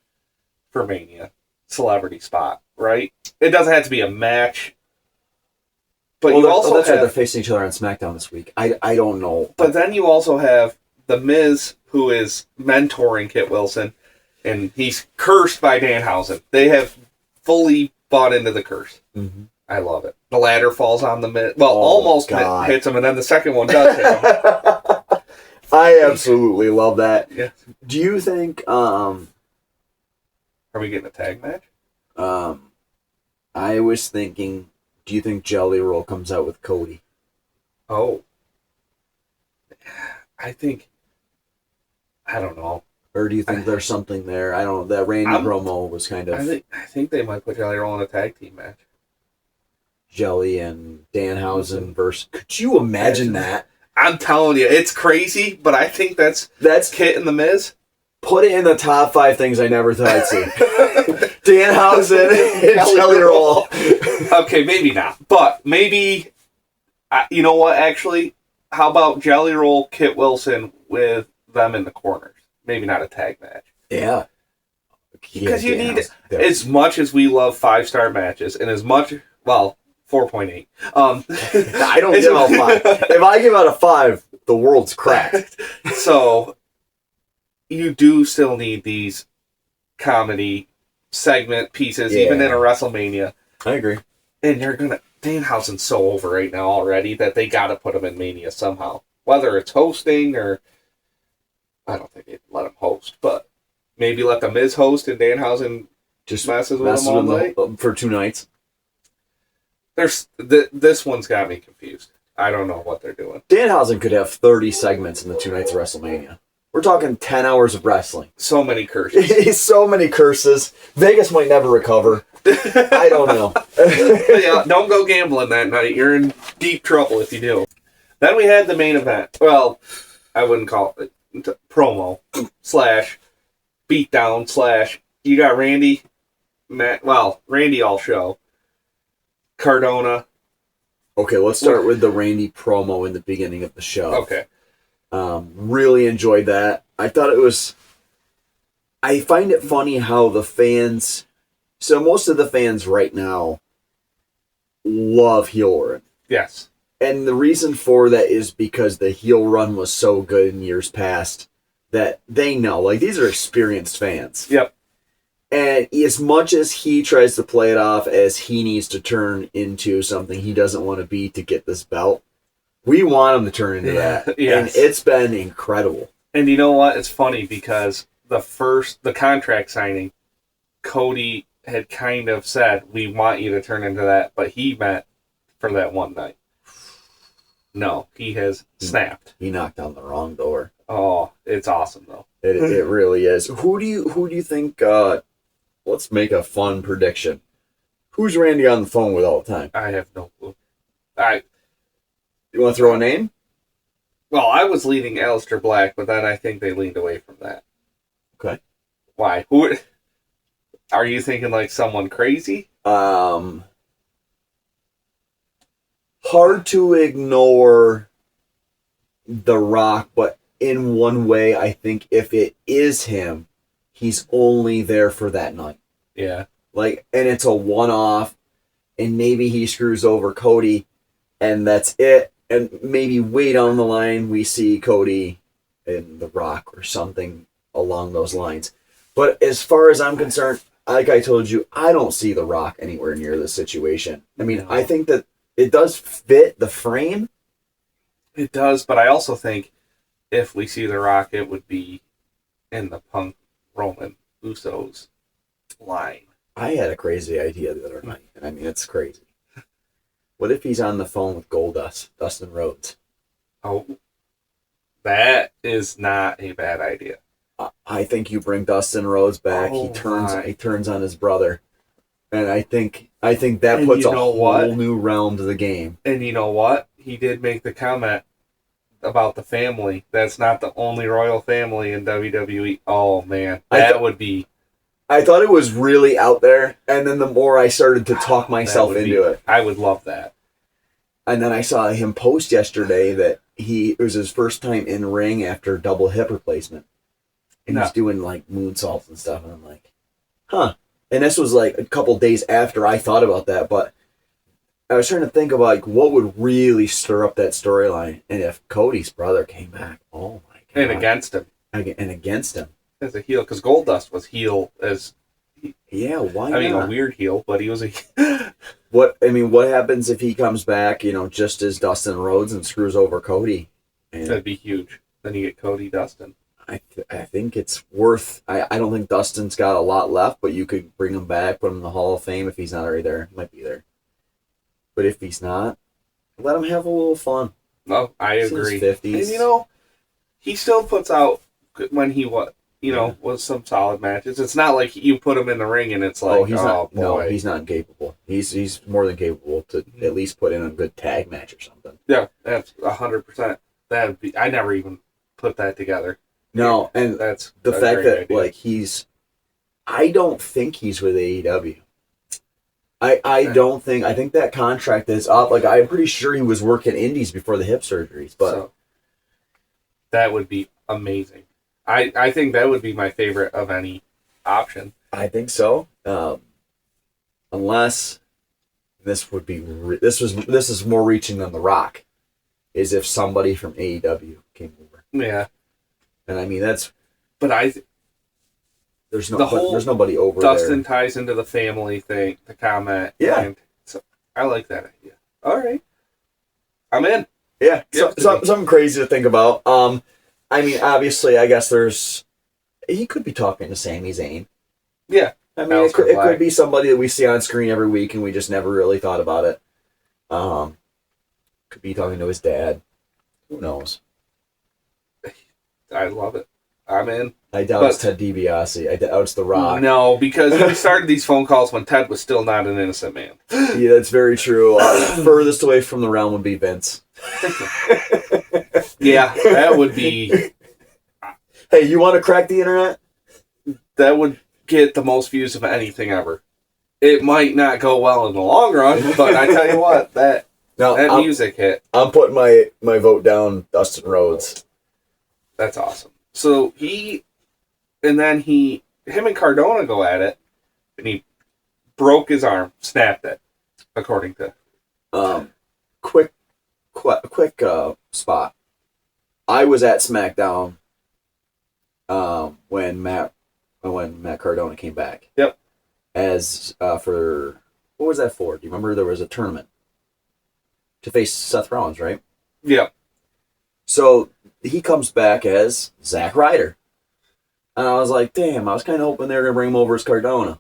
Speaker 2: for Mania, celebrity spot, right? It doesn't have to be a match. But you also that's right, they're facing each other on SmackDown this week. I don't know. But then you also have The Miz, who is mentoring Kit Wilson, and he's cursed by Danhausen. They have fully bought into the curse. Mm-hmm. I love it. The ladder falls on the Miz. Well, almost hits him, and then the second one does hit him. I absolutely love that. Yeah. Do you think... Are we getting a tag match? I was thinking... Do you think Jelly Roll comes out with Cody? Oh. I don't know. Or do you think there's something there? I don't know. That Randy promo was kind of... I think they might put Jelly Roll in a tag team match. Jelly and Danhausen versus... Could you imagine that? I'm telling you, it's crazy, but I think that's Kit and The Miz. Put it in the top 5 things I never thought I'd see. Danhausen and Jelly Roll. Okay, maybe not. But maybe, you know what, actually? How about Jelly Roll, Kit Wilson with them in the corners? Maybe not a tag match. Yeah. Because you need, as much as we love 5-star matches, and as much, well, 4.8. I don't give out 5. If I give out a 5, the world's cracked. So, you do still need these comedy segment pieces, even in a WrestleMania. I agree. And you're gonna... Danhausen's so over right now already that they gotta put him in Mania somehow. Whether it's hosting or... I don't think they'd let him host, but maybe let The Miz host and Danhausen just messes with him all night. For 2 nights. This one's got me confused. I don't know what they're doing. Danhausen could have 30 segments in the 2 nights of WrestleMania. We're talking 10 hours of wrestling. So many curses. So many curses. Vegas might never recover. I don't know. Yeah, don't go gambling that night. You're in deep trouble if you do. Then we had the main event. Well, I wouldn't call it promo / beatdown / you got Randy, Randy all show. Cardona. Okay, let's start with the Randy promo in the beginning of the show. Okay. Really enjoyed that. I thought it was... I find it funny how the fans... So most of the fans right now love heel Orton. Yes. And the reason for that is because the heel run was so good in years past that they know. These are experienced fans. Yep. And as much as he tries to play it off as he needs to turn into something he doesn't want to be to get this belt, we want him to turn into that. Yes. And it's been incredible. And you know what? It's funny because the contract signing, Cody had kind of said, we want you to turn into that, but he meant for that one night. No, he has snapped. He knocked on the wrong door. Oh, it's awesome though. It really is. Who do you think? Let's make a fun prediction. Who's Randy on the phone with all the time? I have no clue. You want to throw a name? Well, I was leaning Aleister Black, but then I think they leaned away from that. Okay. Why? Who? Are you thinking someone crazy? Hard to ignore
Speaker 1: The Rock, but in one way, I think if it is him, he's only there for that night.
Speaker 2: Yeah.
Speaker 1: Like, and it's a one-off, and maybe he screws over Cody, and that's it. And maybe way down the line, we see Cody and The Rock or something along those lines. But as far as I'm concerned, like I told you, I don't see The Rock anywhere near this situation. I mean,
Speaker 2: No.
Speaker 1: I think that it does fit the frame.
Speaker 2: It does, but I also think if we see The Rock, it would be in the Punk Roman Usos line.
Speaker 1: I had a crazy idea the other night, and I mean, it's crazy. What if he's on the phone with Goldust, Dustin Rhodes?
Speaker 2: Oh, that is not a bad idea.
Speaker 1: I think you bring Dustin Rhodes back.
Speaker 2: Oh,
Speaker 1: he turns on his brother, and I think that
Speaker 2: And
Speaker 1: puts
Speaker 2: you
Speaker 1: a
Speaker 2: know
Speaker 1: whole
Speaker 2: what?
Speaker 1: new realm to the game.
Speaker 2: And you know what? He did make the comment about the family. That's not the only royal family in WWE. Oh man, that would be.
Speaker 1: I thought it was really out there, and then the more I started to talk myself into it,
Speaker 2: I would love that.
Speaker 1: and then I saw him post yesterday that it was his first time in ring after double hip replacement, and he's doing like moonsaults and stuff, and I'm like, huh. And this was like a couple days after I thought about that, but I was trying to think about like what would really stir up that storyline, and if Cody's brother came back, oh my god,
Speaker 2: And against him.
Speaker 1: And against him
Speaker 2: As a heel, because Goldust was heel as.
Speaker 1: Yeah, why
Speaker 2: I mean,
Speaker 1: not?
Speaker 2: a weird heel, but he was a.
Speaker 1: What happens if he comes back, just as Dustin Rhodes and screws over Cody? And
Speaker 2: That'd be huge. Then you get Cody Dustin.
Speaker 1: I think it's worth. I don't think Dustin's got a lot left, but you could bring him back, put him in the Hall of Fame if he's not already there. He might be there, but if he's not, let him have a little fun.
Speaker 2: No, I
Speaker 1: He's in
Speaker 2: agree.
Speaker 1: his 50s.
Speaker 2: And he still puts out when he was some solid matches. It's not like you put him in the ring and it's like,
Speaker 1: he's not.
Speaker 2: boy.
Speaker 1: No, he's not incapable. He's more than capable to at least put in a good tag match or something.
Speaker 2: Yeah, that's 100%. That'd be. I never even put that together.
Speaker 1: No, and
Speaker 2: that's
Speaker 1: the
Speaker 2: a
Speaker 1: fact
Speaker 2: great
Speaker 1: that
Speaker 2: idea.
Speaker 1: I don't think he's with AEW. I don't think. I think that contract is up. Like, I'm pretty sure he was working indies before the hip surgeries. But
Speaker 2: So, that would be amazing. I think that would be my favorite of any option.
Speaker 1: I think so. Unless this would be this is more reaching than The Rock, is if somebody from AEW came over.
Speaker 2: Yeah,
Speaker 1: And I mean that's.
Speaker 2: but
Speaker 1: There's
Speaker 2: there's
Speaker 1: nobody over
Speaker 2: Dustin
Speaker 1: there.
Speaker 2: ties into the family thing, the comment.
Speaker 1: Yeah.
Speaker 2: And so I like that idea. All right. I'm in.
Speaker 1: Yeah,
Speaker 2: Give it to
Speaker 1: something crazy to think about. I mean, obviously, I guess he could be talking to Sami Zayn.
Speaker 2: Yeah.
Speaker 1: I mean, it could be somebody that we see on screen every week and we just never really thought about it. Could be talking to his dad. Who knows?
Speaker 2: I love it. I'm in.
Speaker 1: I doubt it's Ted DiBiase. I doubt it's The Rock.
Speaker 2: No, because we started these phone calls when Ted was still not an innocent man.
Speaker 1: Yeah, that's very true. Furthest away from the realm would be Vince.
Speaker 2: Yeah, that would be...
Speaker 1: Hey, you want to crack the internet?
Speaker 2: That would get the most views of anything ever. It might not go well in the long run, but I tell you what, that music hit.
Speaker 1: I'm putting my vote down, Dustin Rhodes.
Speaker 2: That's awesome. So him and Cardona go at it, and he broke his arm, snapped it, according to.
Speaker 1: Quick spot. I was at SmackDown when Matt Cardona came back.
Speaker 2: Yep.
Speaker 1: As for what was that for? Do you remember there was a tournament to face Seth Rollins, right?
Speaker 2: Yep.
Speaker 1: So he comes back as Zack Ryder. And I was like, damn, I was kind of hoping they were going to bring him over as Cardona.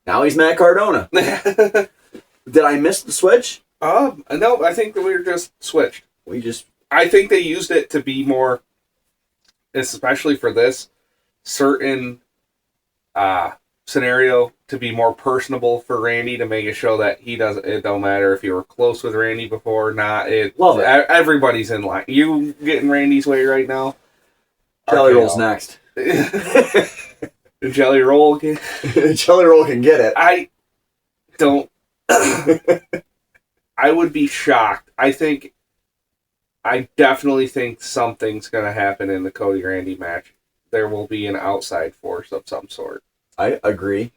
Speaker 1: Now he's Matt Cardona. Did I miss the switch?
Speaker 2: No, I think that we were just switched.
Speaker 1: I
Speaker 2: think they used it to be more, especially for this certain scenario, to be more personable for Randy, to make it show that it don't matter if you were close with Randy before or not.
Speaker 1: Love it.
Speaker 2: Everybody's in line. You getting Randy's way right now?
Speaker 1: Jelly Roll's next.
Speaker 2: Jelly Roll can...
Speaker 1: Jelly Roll can get it.
Speaker 2: I don't... I would be shocked. I think I definitely think something's going to happen in the Cody Randy match. There will be an outside force of some sort.
Speaker 1: I agree.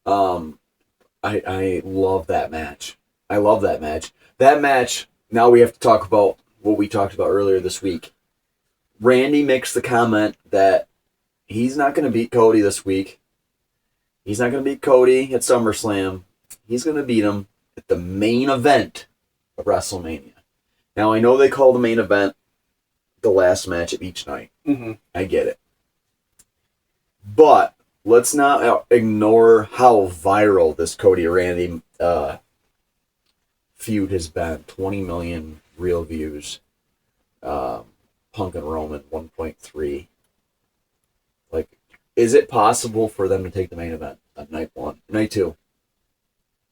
Speaker 1: I love that match. I love that match. That match, now we have to talk about what we talked about earlier this week. Randy makes the comment that he's not going to beat Cody this week. He's not going to beat Cody at SummerSlam. He's going to beat him at the main event of WrestleMania. Now, I know they call the main event the last match of each night.
Speaker 2: Mm-hmm.
Speaker 1: I get it. But let's not ignore how viral this Cody Randy feud has been. 20 million real views. Punk and Roman, 1.3. Like, is it possible for them to take the main event on night 1? Night 2?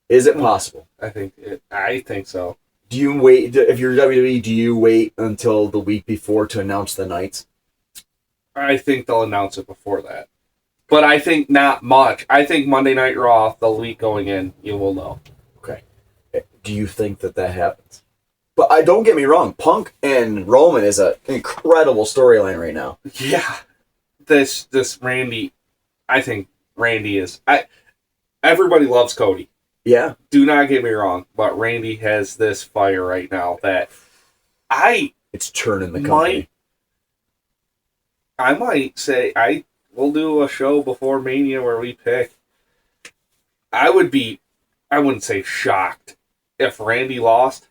Speaker 1: Is it possible?
Speaker 2: I think so.
Speaker 1: Do you wait, if you're WWE, do you wait until the week before to announce the nights?
Speaker 2: I think they'll announce it before that. But I think not much. I think Monday Night Raw, the week going in, you will know.
Speaker 1: Okay. Do you think that happens? But I don't get me wrong, Punk and Roman is an incredible storyline right now.
Speaker 2: Yeah. This Randy, I think Randy is... everybody loves Cody.
Speaker 1: Yeah.
Speaker 2: Do not get me wrong, but Randy has this fire right now that
Speaker 1: it's churning the company.
Speaker 2: I might say we'll do a show before Mania where we pick. I wouldn't say shocked if Randy lost.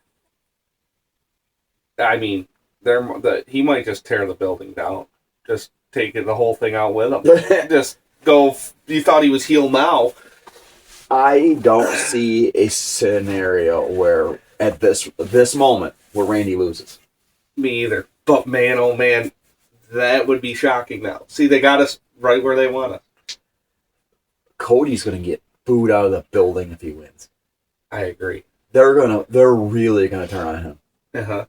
Speaker 2: I mean, he might just tear the building down. Just taking the whole thing out with him. Just go, you thought he was heel now.
Speaker 1: I don't see a scenario where, at this moment, where Randy loses.
Speaker 2: Me either. But man, oh man, that would be shocking now. See, they got us right where they want us.
Speaker 1: Cody's going to get booed out of the building if he wins.
Speaker 2: I agree.
Speaker 1: They're really going to turn on him.
Speaker 2: Uh-huh.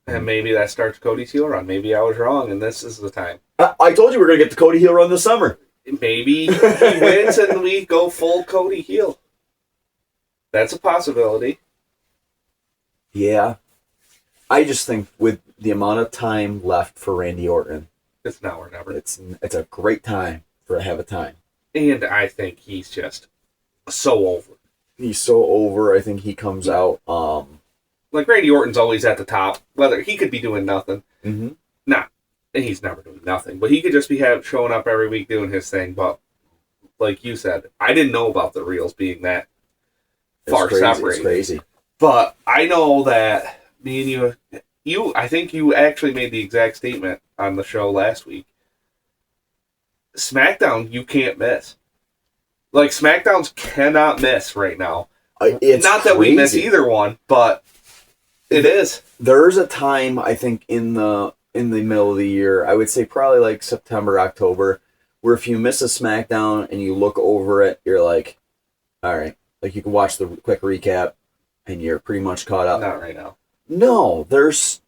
Speaker 2: And maybe that starts Cody's heel run. Maybe I was wrong, and this is the time.
Speaker 1: I told you we're going to get the Cody heel run this summer.
Speaker 2: Maybe he wins and we go full Cody heel. That's a possibility.
Speaker 1: Yeah. I just think with the amount of time left for Randy Orton,
Speaker 2: it's now or never.
Speaker 1: It's a great time to have a time.
Speaker 2: And I think he's just so over.
Speaker 1: He's so over. I think he comes out.
Speaker 2: Like Randy Orton's always at the top. Whether he could be doing nothing.
Speaker 1: Mm-hmm.
Speaker 2: And he's never doing nothing. But he could just be showing up every week doing his thing. But like you said, I didn't know about the reels being that far separated.
Speaker 1: It's crazy.
Speaker 2: But I know that me and you, I think you actually made the exact statement on the show last week. SmackDown, you can't miss. Like, SmackDowns cannot miss right now.
Speaker 1: It's
Speaker 2: not that we miss either one, but it is.
Speaker 1: There's a time, I think, in the middle of the year, I would say probably like September, October, where if you miss a SmackDown and you look over it, you're like, all right. Like, you can watch the quick recap and you're pretty much caught up.
Speaker 2: Not right now.
Speaker 1: No, there's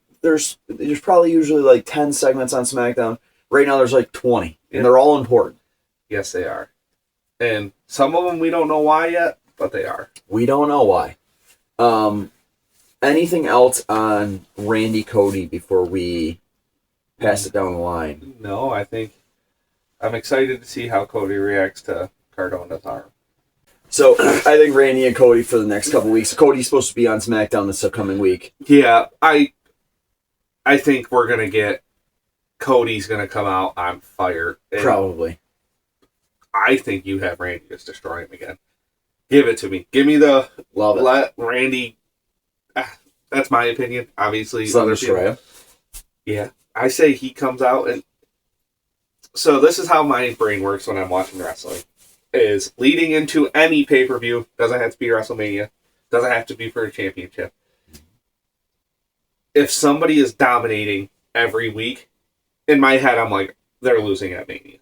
Speaker 1: probably usually like 10 segments on SmackDown. Right now there's like 20, and they're all important.
Speaker 2: Yes, they are. And some of them we don't know why yet, but they are.
Speaker 1: We don't know why. Anything else on Randy Cody before we pass it down the line?
Speaker 2: No, I think I'm excited to see how Cody reacts to Cardona's arm.
Speaker 1: So, I think Randy and Cody for the next couple weeks. Cody's supposed to be on SmackDown this upcoming week.
Speaker 2: Yeah, I think we're going to get... Cody's going to come out on fire.
Speaker 1: Probably.
Speaker 2: I think you have Randy just destroy him again. Give it to me. Give me the...
Speaker 1: Love it.
Speaker 2: Let Randy... that's my opinion, obviously.
Speaker 1: Let him destroy him.
Speaker 2: Yeah. I say he comes out and... So this is how my brain works when I'm watching wrestling. Is leading into any pay-per-view, doesn't have to be WrestleMania, doesn't have to be for a championship. If somebody is dominating every week, in my head I'm like, they're losing at Mania.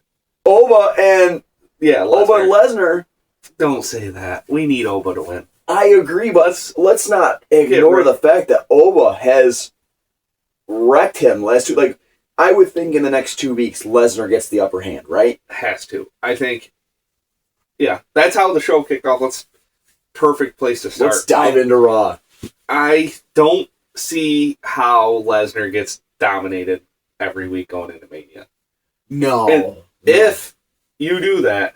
Speaker 1: Oba and Lesnar.
Speaker 2: Don't say that. We need Oba to win.
Speaker 1: I agree, but let's not ignore the fact that Oba has wrecked him last week. Like, I would think in the next 2 weeks, Lesnar gets the upper hand, right?
Speaker 2: Has to. I think, yeah, that's how the show kicked off. Perfect place to start.
Speaker 1: Let's dive into Raw.
Speaker 2: I don't see how Lesnar gets dominated every week going into Mania.
Speaker 1: No.
Speaker 2: And if you do that,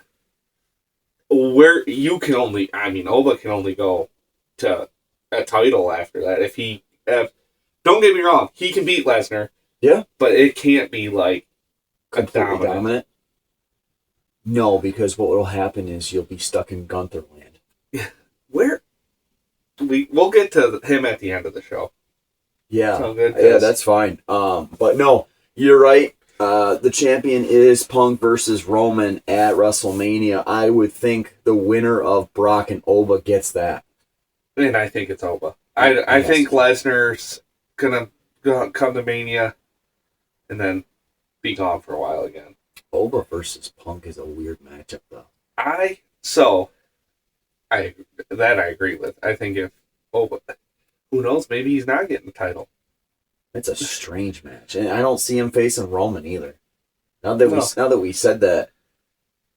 Speaker 2: where you can only, Oba can only go to a title after that. Don't get me wrong, he can beat Lesnar.
Speaker 1: Yeah.
Speaker 2: But it can't be like
Speaker 1: completely dominant. No, because what will happen is you'll be stuck in Gunther land.
Speaker 2: We'll get to him at the end of the show.
Speaker 1: Yeah.
Speaker 2: So good,
Speaker 1: yeah, that's fine. But no, you're right. The champion is Punk versus Roman at WrestleMania. I would think the winner of Brock and Oba gets that.
Speaker 2: And I think it's Oba. I think Lesnar's gonna come to Mania and then be gone for a while again.
Speaker 1: Oba versus Punk is a weird matchup, though.
Speaker 2: I agree with. I think if Oba, who knows, maybe he's not getting the title.
Speaker 1: It's a strange match, and I don't see him facing Roman either. Now that we said that.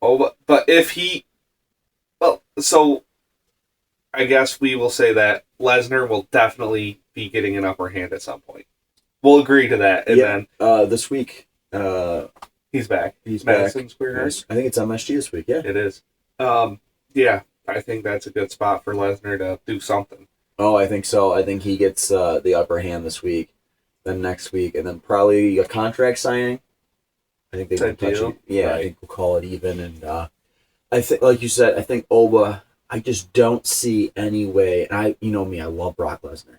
Speaker 2: Oba, but if he, so I guess we will say that Lesnar will definitely be getting an upper hand at some point. We'll agree to that, and
Speaker 1: then this week,
Speaker 2: he's back.
Speaker 1: He's
Speaker 2: Madison
Speaker 1: back.
Speaker 2: Square Garden.
Speaker 1: I think it's MSG this week. Yeah,
Speaker 2: it is. Yeah, I think that's a good spot for Lesnar to do something.
Speaker 1: Oh, I think so. I think he gets the upper hand this week, then next week, and then probably a contract signing. I think they won't touch it. Yeah, right. I think we'll call it even. And I think, like you said, I think Oba. I just don't see any way. And you know me, I love Brock Lesnar.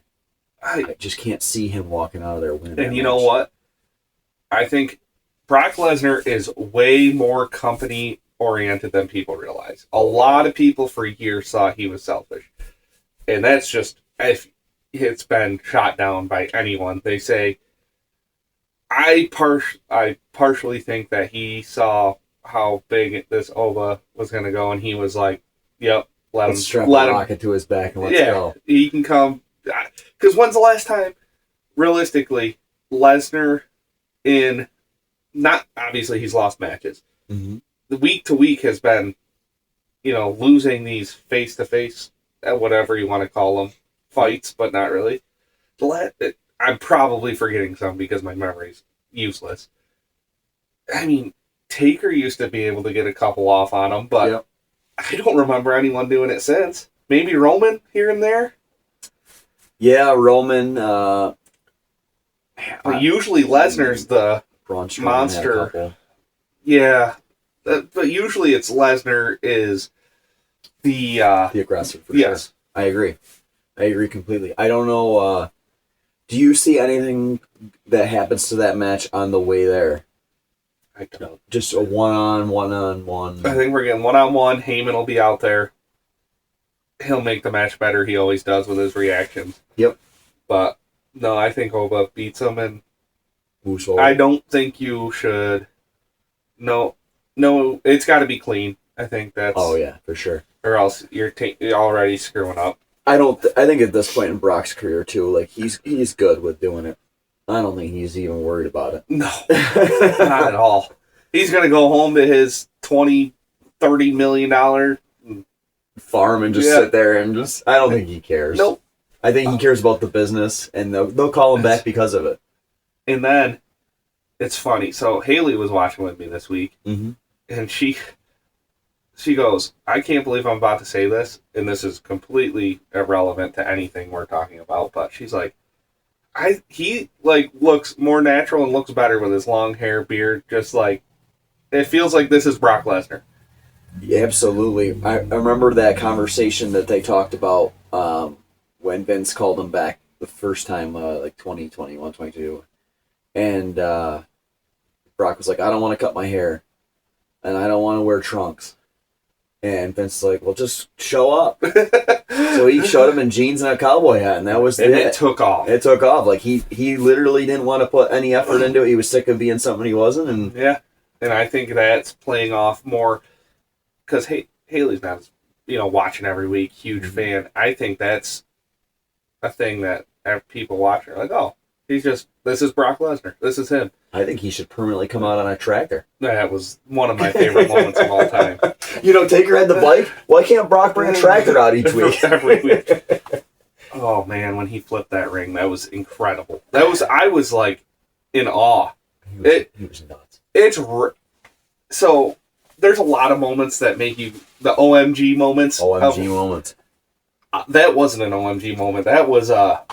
Speaker 1: I just can't see him walking out of there winning.
Speaker 2: And you know what? I think Brock Lesnar is way more company oriented than people realize. A lot of people for years thought he was selfish. And that's just, if it's been shot down by anyone, they say, I partially think that he saw how big this Oba was going to go, and he was like, yep, let him
Speaker 1: strap a rocket to his back and let's go.
Speaker 2: He can come. Because when's the last time, realistically, Lesnar obviously he's lost matches.
Speaker 1: Mm-hmm.
Speaker 2: The week to week has been, losing these face to face, whatever you want to call them, fights, but not really. I'm probably forgetting some because my memory's useless. I mean, Taker used to be able to get a couple off on him, but yep. I don't remember anyone doing it since. Maybe Roman here and there?
Speaker 1: Yeah, Roman.
Speaker 2: But usually Lesnar's the monster. Yeah. But usually it's Lesnar is the
Speaker 1: aggressor, for sure. I agree. I agree completely. I don't know... do you see anything that happens to that match on the way there?
Speaker 2: I don't.
Speaker 1: Just a one-on-one.
Speaker 2: I think we're getting one-on-one. Heyman will be out there. He'll make the match better. He always does with his reactions.
Speaker 1: Yep.
Speaker 2: But, no, I think Oba beats him, and I don't think you should... No, it's got to be clean. I think that's...
Speaker 1: Oh, yeah, for sure.
Speaker 2: Or else you're already screwing up.
Speaker 1: I think at this point in Brock's career too, like he's good with doing it. I don't think he's even worried about it.
Speaker 2: No, not at all. He's gonna go home to his $20-30 million
Speaker 1: farm and just sit there and just. I don't think he cares.
Speaker 2: Nope.
Speaker 1: I think he cares about the business, and they'll call him back because of it.
Speaker 2: And then it's funny. So Haley was watching with me this week,
Speaker 1: mm-hmm.
Speaker 2: and she goes, I can't believe I'm about to say this, and this is completely irrelevant to anything we're talking about, but she's like, he looks more natural and looks better with his long hair, beard, just like, it feels like this is Brock Lesnar.
Speaker 1: Yeah, absolutely. I remember that conversation that they talked about when Vince called him back the first time, 2021, 22, and Brock was like, I don't want to cut my hair, and I don't want to wear trunks. And Vince's like, well, just show up. So he showed him in jeans and a cowboy hat, and that was it.
Speaker 2: It took off.
Speaker 1: It took off. Like, he literally didn't want to put any effort into it. He was sick of being something he wasn't. And
Speaker 2: yeah. And I think that's playing off more because Haley's not, watching every week, huge mm-hmm. fan. I think that's a thing that people watch are like, oh, this is Brock Lesnar. This is him.
Speaker 1: I think he should permanently come out on a tractor.
Speaker 2: That was one of my favorite moments of all time.
Speaker 1: Taker had the bike. Why can't Brock bring a tractor out each week?
Speaker 2: Every week. Oh man, when he flipped that ring, that was incredible. I was like in awe. He was nuts. So there's a lot of moments that make you the OMG moments.
Speaker 1: Moments.
Speaker 2: That wasn't an OMG moment. That was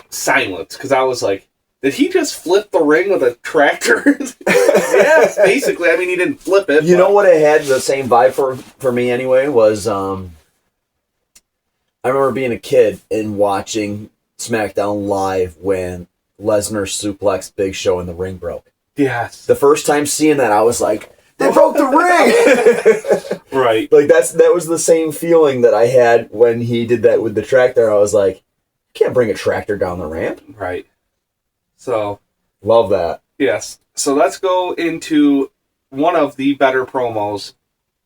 Speaker 2: silence, because I was like, did he just flip the ring with a tractor? Yeah, basically. I mean, he didn't flip it.
Speaker 1: You know what it had the same vibe for me anyway was I remember being a kid and watching SmackDown Live when Lesnar suplexed Big Show and the ring broke.
Speaker 2: Yes.
Speaker 1: The first time seeing that, I was like, they broke the ring!
Speaker 2: Right.
Speaker 1: Like, that was the same feeling that I had when he did that with the tractor. I was like, you can't bring a tractor down the ramp.
Speaker 2: Right. So.
Speaker 1: Love that.
Speaker 2: Yes. So let's go into one of the better promos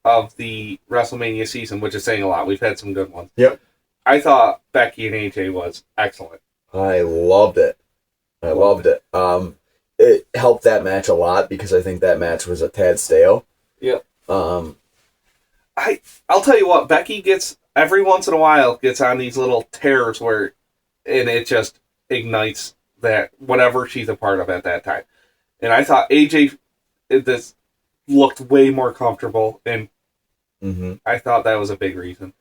Speaker 2: of the WrestleMania season, which is saying a lot. We've had some good ones.
Speaker 1: Yep.
Speaker 2: I thought Becky and AJ was excellent.
Speaker 1: I loved it. It helped that match a lot because I think that match was a tad stale.
Speaker 2: Yep. I'll tell you what, Becky gets every once in a while gets on these little tears and it just ignites that whatever she's a part of at that time. And I thought AJ this looked way more comfortable, and I thought that was a big reason.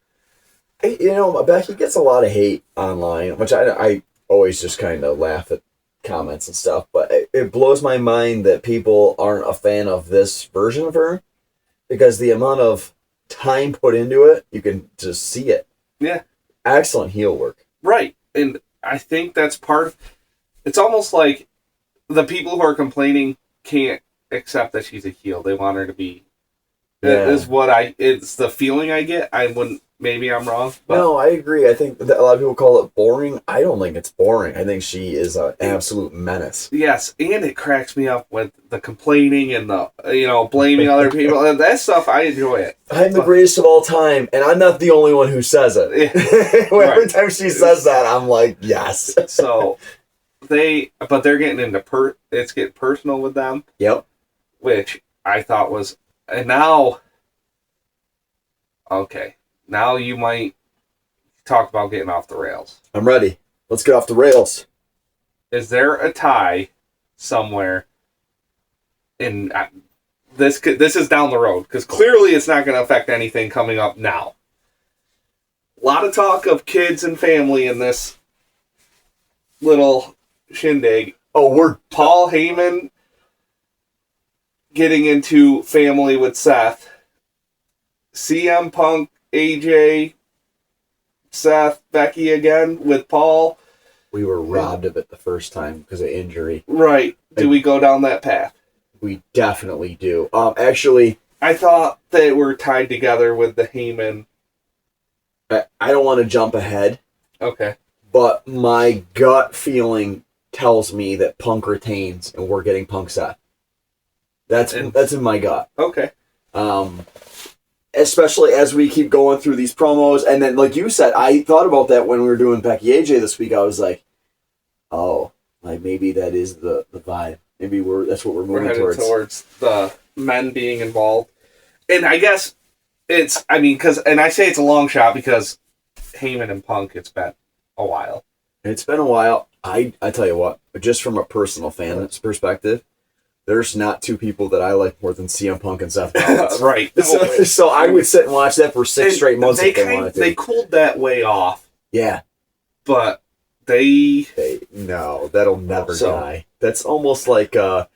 Speaker 1: Becky gets a lot of hate online, which I always just kind of laugh at comments and stuff, but it blows my mind that people aren't a fan of this version of her, because the amount of time put into it, you can just see it.
Speaker 2: Yeah.
Speaker 1: Excellent heel work.
Speaker 2: Right. And I think that's it's almost like the people who are complaining can't accept that she's a heel. They want her to be. Yeah. It's the feeling I get. Maybe I'm wrong. But
Speaker 1: no, I agree. I think that a lot of people call it boring. I don't think it's boring. I think she is an absolute menace.
Speaker 2: Yes, and it cracks me up with the complaining and the blaming other people. And that stuff, I enjoy it.
Speaker 1: I'm the greatest of all time, and I'm not the only one who says it. Yeah. Every time she says that, I'm like, yes.
Speaker 2: So they're getting into it's getting personal with them.
Speaker 1: Yep.
Speaker 2: Which I thought was, and now, okay. Now you might talk about getting off the rails.
Speaker 1: I'm ready. Let's get off the rails.
Speaker 2: Is there a tie somewhere in this is down the road, because clearly it's not going to affect anything coming up now. A lot of talk of kids and family in this little shindig.
Speaker 1: Oh, we're
Speaker 2: Paul Heyman getting into family with Seth. CM Punk, AJ, Seth, Becky again with Paul.
Speaker 1: We were robbed of it the first time because of injury.
Speaker 2: Right. Do we go down that path?
Speaker 1: We definitely do. Actually,
Speaker 2: I thought they were tied together with the Heyman.
Speaker 1: I don't want to jump ahead.
Speaker 2: Okay.
Speaker 1: But my gut feeling tells me that Punk retains and we're getting Punk Seth. That's in my gut.
Speaker 2: Okay.
Speaker 1: Especially as we keep going through these promos. And then, like you said, I thought about that when we were doing Becky AJ this week. I was like, oh, like maybe that is the vibe. Maybe that's what we're moving
Speaker 2: towards the men being involved. And I guess and I say it's a long shot because Heyman and Punk, it's been a while.
Speaker 1: It's been a while. I tell you what, just from a personal fan's perspective, there's not two people that I like more than CM Punk and Seth Rollins.
Speaker 2: Right.
Speaker 1: So I would sit and watch that for 6 straight months if they wanted to.
Speaker 2: They cooled that way off.
Speaker 1: Yeah.
Speaker 2: But
Speaker 1: no, that'll never die. That's almost like, I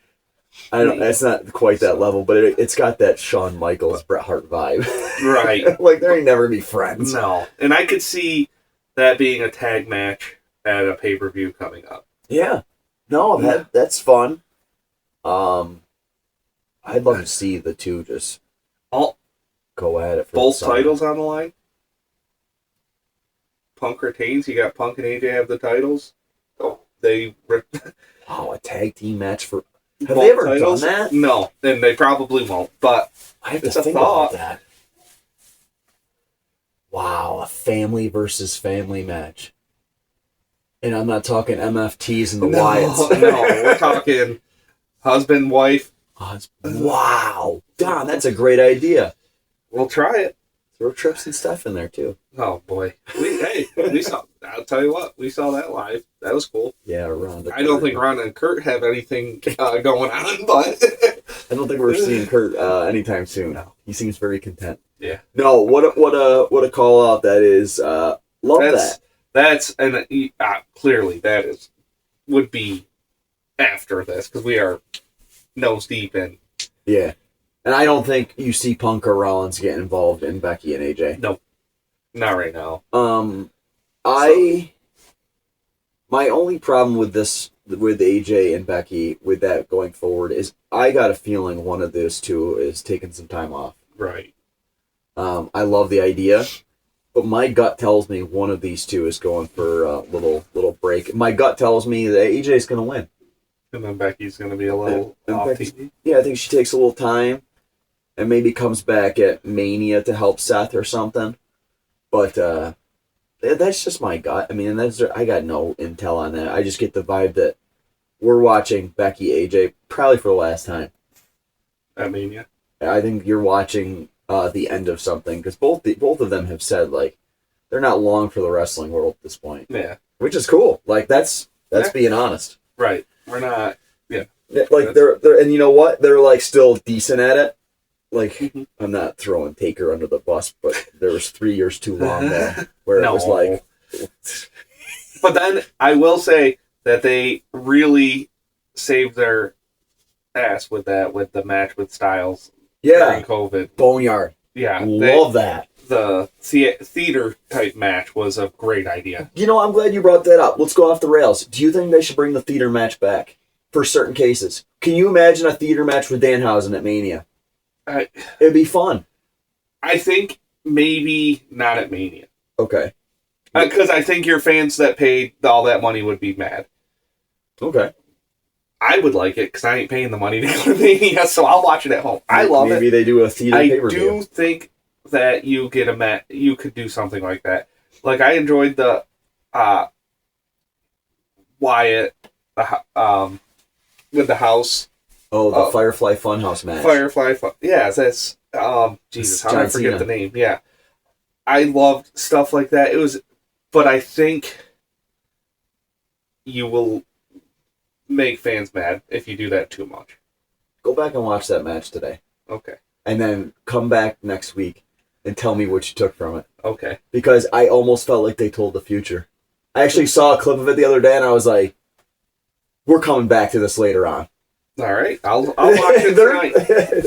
Speaker 1: don't know, it's not quite that level, but it's got that Shawn Michaels, Bret Hart vibe.
Speaker 2: Right.
Speaker 1: Like, they're never be friends.
Speaker 2: No. And I could see that being a tag match at a pay-per-view coming up.
Speaker 1: Yeah. No, that's fun. I'd love to see the two just go at it for
Speaker 2: both titles on the line. Punk retains. You got Punk and AJ have the titles. Oh,
Speaker 1: a tag team match for. Have they ever done that?
Speaker 2: No, and they probably won't. But
Speaker 1: I have to think about that. Wow, a family versus family match. And I'm not talking MFTs and the Wyatts.
Speaker 2: No, we're talking husband, wife.
Speaker 1: Wow. Don, that's a great idea.
Speaker 2: We'll try it.
Speaker 1: That's There were Trips and stuff in there too.
Speaker 2: Oh boy, we saw. I'll tell you what, we saw that live. That was cool.
Speaker 1: Yeah, Ron.
Speaker 2: I don't think Ron and Kurt have anything going on, but
Speaker 1: I don't think we're seeing Kurt anytime soon. No. He seems very content.
Speaker 2: Yeah.
Speaker 1: No, what a call out that is. Love that.
Speaker 2: That's clearly that would be after this because we are nose deep in.
Speaker 1: Yeah. And I don't think you see Punk or Rollins getting involved in Becky and AJ.
Speaker 2: Nope. Not right now.
Speaker 1: My only problem with this, with AJ and Becky, with that going forward, is I got a feeling one of those two is taking some time off.
Speaker 2: Right.
Speaker 1: I love the idea, but my gut tells me one of these two is going for a little break. My gut tells me that AJ's going to win.
Speaker 2: And then Becky's going to be a little off TV.
Speaker 1: Yeah, I think she takes a little time and maybe comes back at Mania to help Seth or something. But that's just my gut. I mean, I got no intel on that. I just get the vibe that we're watching Becky AJ probably for the last time.
Speaker 2: At Mania.
Speaker 1: I think you're watching the end of something because both of them have said like they're not long for the wrestling world at this point.
Speaker 2: Yeah,
Speaker 1: which is cool. Like that's being honest.
Speaker 2: Right. We're not. Yeah.
Speaker 1: Like they're and you know what? They're like still decent at it. Like I'm not throwing Taker under the bus, but there was 3 years too long there where it was like.
Speaker 2: But then I will say that they really saved their ass with the match with Styles.
Speaker 1: Yeah.
Speaker 2: During COVID.
Speaker 1: Boneyard.
Speaker 2: Yeah.
Speaker 1: Love that.
Speaker 2: The theater type match was a great idea.
Speaker 1: You know, I'm glad you brought that up. Let's go off the rails. Do you think they should bring the theater match back for certain cases? Can you imagine a theater match with Danhausen at Mania? It'd be fun.
Speaker 2: I think maybe not at Mania.
Speaker 1: Okay.
Speaker 2: Because I think your fans that paid all that money would be mad.
Speaker 1: Okay.
Speaker 2: I would like it because I ain't paying the money to go to Mania, so I'll watch it at home. I love it.
Speaker 1: Maybe they do a theater pay-per-view.
Speaker 2: I do think that you get you could do something like that. Like I enjoyed the Wyatt with the house.
Speaker 1: Oh, the Firefly Funhouse match.
Speaker 2: Yeah, that's Jesus, how did I forget
Speaker 1: Cena.
Speaker 2: the name? Yeah. I loved stuff like that. But I think you will make fans mad if you do that too much.
Speaker 1: Go back and watch that match today.
Speaker 2: Okay.
Speaker 1: And then come back next week and tell me what you took from it.
Speaker 2: Okay.
Speaker 1: Because I almost felt like they told the future. I actually saw a clip of it the other day and I was like, we're coming back to this later on.
Speaker 2: All right. I'll watch it tonight.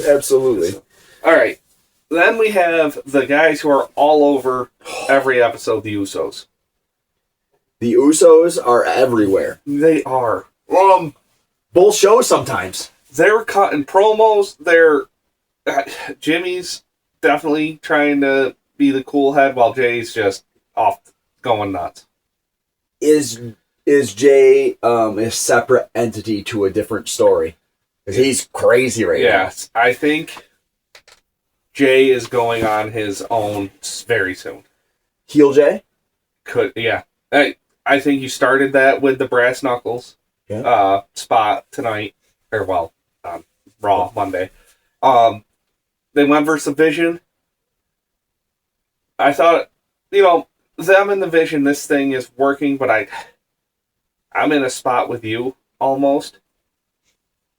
Speaker 1: Absolutely.
Speaker 2: All right. Then we have the guys who are all over every episode, the Usos.
Speaker 1: The Usos are everywhere.
Speaker 2: They are.
Speaker 1: Both shows sometimes.
Speaker 2: They're cutting promos. Jimmy's definitely trying to be the cool head while Jay's just off going nuts. Is Jay a separate entity to a different story? Because he's crazy right now. Yes, I think Jay is going on his own very soon.
Speaker 1: Heel Jay?
Speaker 2: Yeah. I think you started that with the brass knuckles spot tonight, or Raw Monday. They went versus Vision. I thought, them and the Vision, this thing is working, but I'm in a spot with you almost.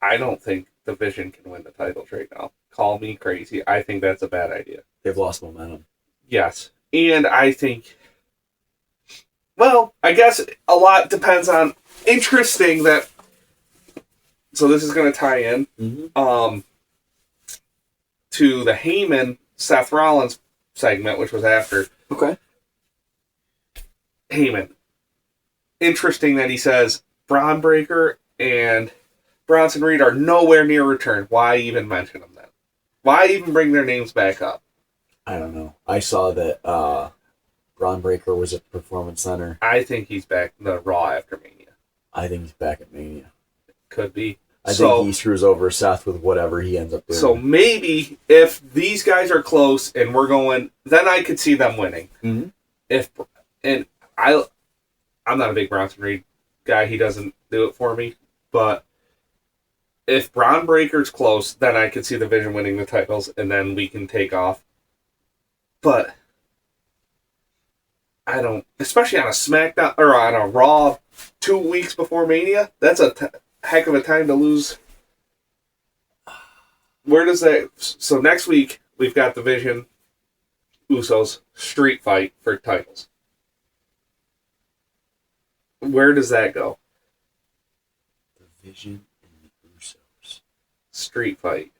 Speaker 2: I don't think the Vision can win the titles right now. Call me crazy. I think that's a bad idea.
Speaker 1: They've lost momentum.
Speaker 2: Yes. And I think, I guess a lot depends on interesting that, so this is going to tie in to the Heyman Seth Rollins segment, which was after.
Speaker 1: Okay.
Speaker 2: Heyman. Interesting that he says Braun Breaker and Bronson Reed are nowhere near return. Why even mention them then? Why even bring their names back up?
Speaker 1: I don't know. I saw that Braun Breaker was at the Performance Center.
Speaker 2: I think he's back in the Raw after Mania.
Speaker 1: I think he's back at Mania.
Speaker 2: Could be.
Speaker 1: I think he screws over Seth with whatever he ends up doing.
Speaker 2: So maybe if these guys are close and we're going, then I could see them winning. Mm-hmm. I'm not a big Bronson Reed guy. He doesn't do it for me. But if Braun Breaker's close, then I could see the Vision winning the titles, and then we can take off But I don't, especially on a SmackDown or on a Raw 2 weeks before Mania. That's a heck of a time to lose. Where does that? So next week we've got the Vision, Usos street fight for titles. Where does that go?
Speaker 1: The Vision and the Usos
Speaker 2: street fight.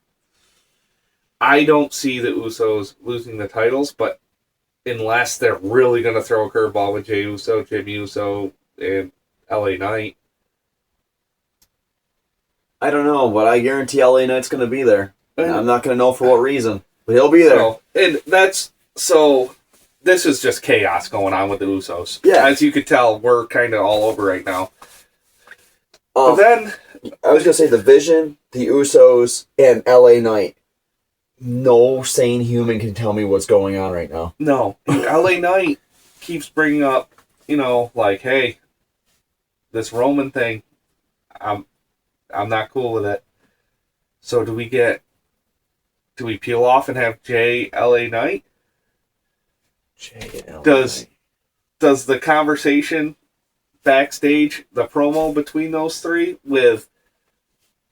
Speaker 2: I don't see the Usos losing the titles, but unless they're really going to throw a curveball with Jey Uso, Jimmy Uso, and LA Knight.
Speaker 1: I don't know, but I guarantee LA Knight's going to be there. And I'm not going to know for what reason, but he'll be there.
Speaker 2: This is just chaos going on with the Usos.
Speaker 1: Yeah.
Speaker 2: As you could tell, we're kind of all over right now. But then...
Speaker 1: I was going to say the Vision, the Usos, and LA Knight. No sane human can tell me what's going on right now.
Speaker 2: No. LA Knight keeps bringing up, like, hey, this Roman thing, I'm not cool with it. So do we peel off and have Jay LA Knight?
Speaker 1: Jay and LA Knight.
Speaker 2: Does the conversation backstage, the promo between those three with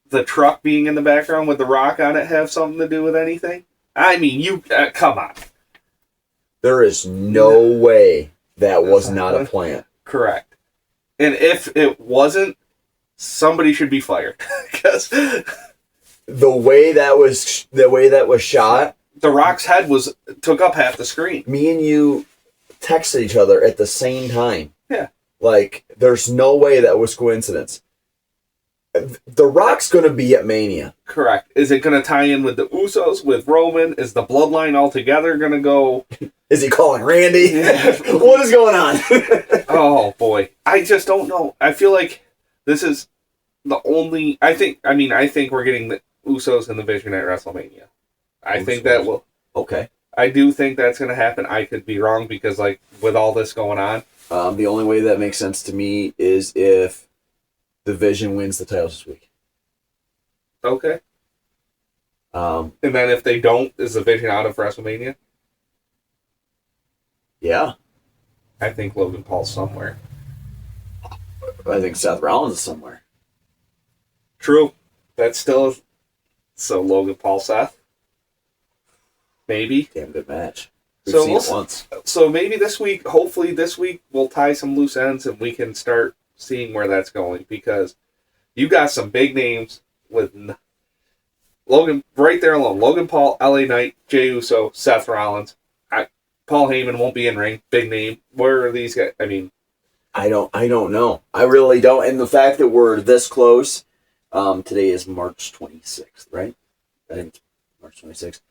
Speaker 2: the truck being in the background with the Rock on it have something to do with anything? I mean, come on.
Speaker 1: There is no way that was not a plan.
Speaker 2: Correct. And if it wasn't, somebody should be fired. Because
Speaker 1: the way that was shot,
Speaker 2: the Rock's head took up half the screen.
Speaker 1: Me and you texted each other at the same time.
Speaker 2: Yeah.
Speaker 1: Like, there's no way that was coincidence. The Rock's going to be at Mania.
Speaker 2: Correct. Is it going to tie in with the Usos, with Roman? Is the bloodline altogether going to go?
Speaker 1: Is he calling Randy? What is going on?
Speaker 2: Oh, boy. I just don't know. I feel like this is the only... I think we're getting the Usos and the Vision at WrestleMania. I think that will...
Speaker 1: Okay.
Speaker 2: I do think that's going to happen. I could be wrong because, like, with all this going on...
Speaker 1: the only way that makes sense to me is if the Vision wins the titles this week.
Speaker 2: Okay. And then if they don't, is the Vision out of WrestleMania?
Speaker 1: Yeah.
Speaker 2: I think Logan Paul's somewhere.
Speaker 1: I think Seth Rollins is somewhere.
Speaker 2: True. That's still... So Logan Paul, Seth? Maybe.
Speaker 1: Damn good match. We've seen it once.
Speaker 2: So maybe this week, hopefully this week, we'll tie some loose ends and we can start seeing where that's going, because you got some big names with Logan right there alone. Logan Paul, LA Knight, Jey Uso, Seth Rollins. Paul Heyman won't be in ring. Big name. Where are these guys? I mean,
Speaker 1: I don't know. I really don't. And the fact that we're this close, today is March 26th, right? I think it's March 26th.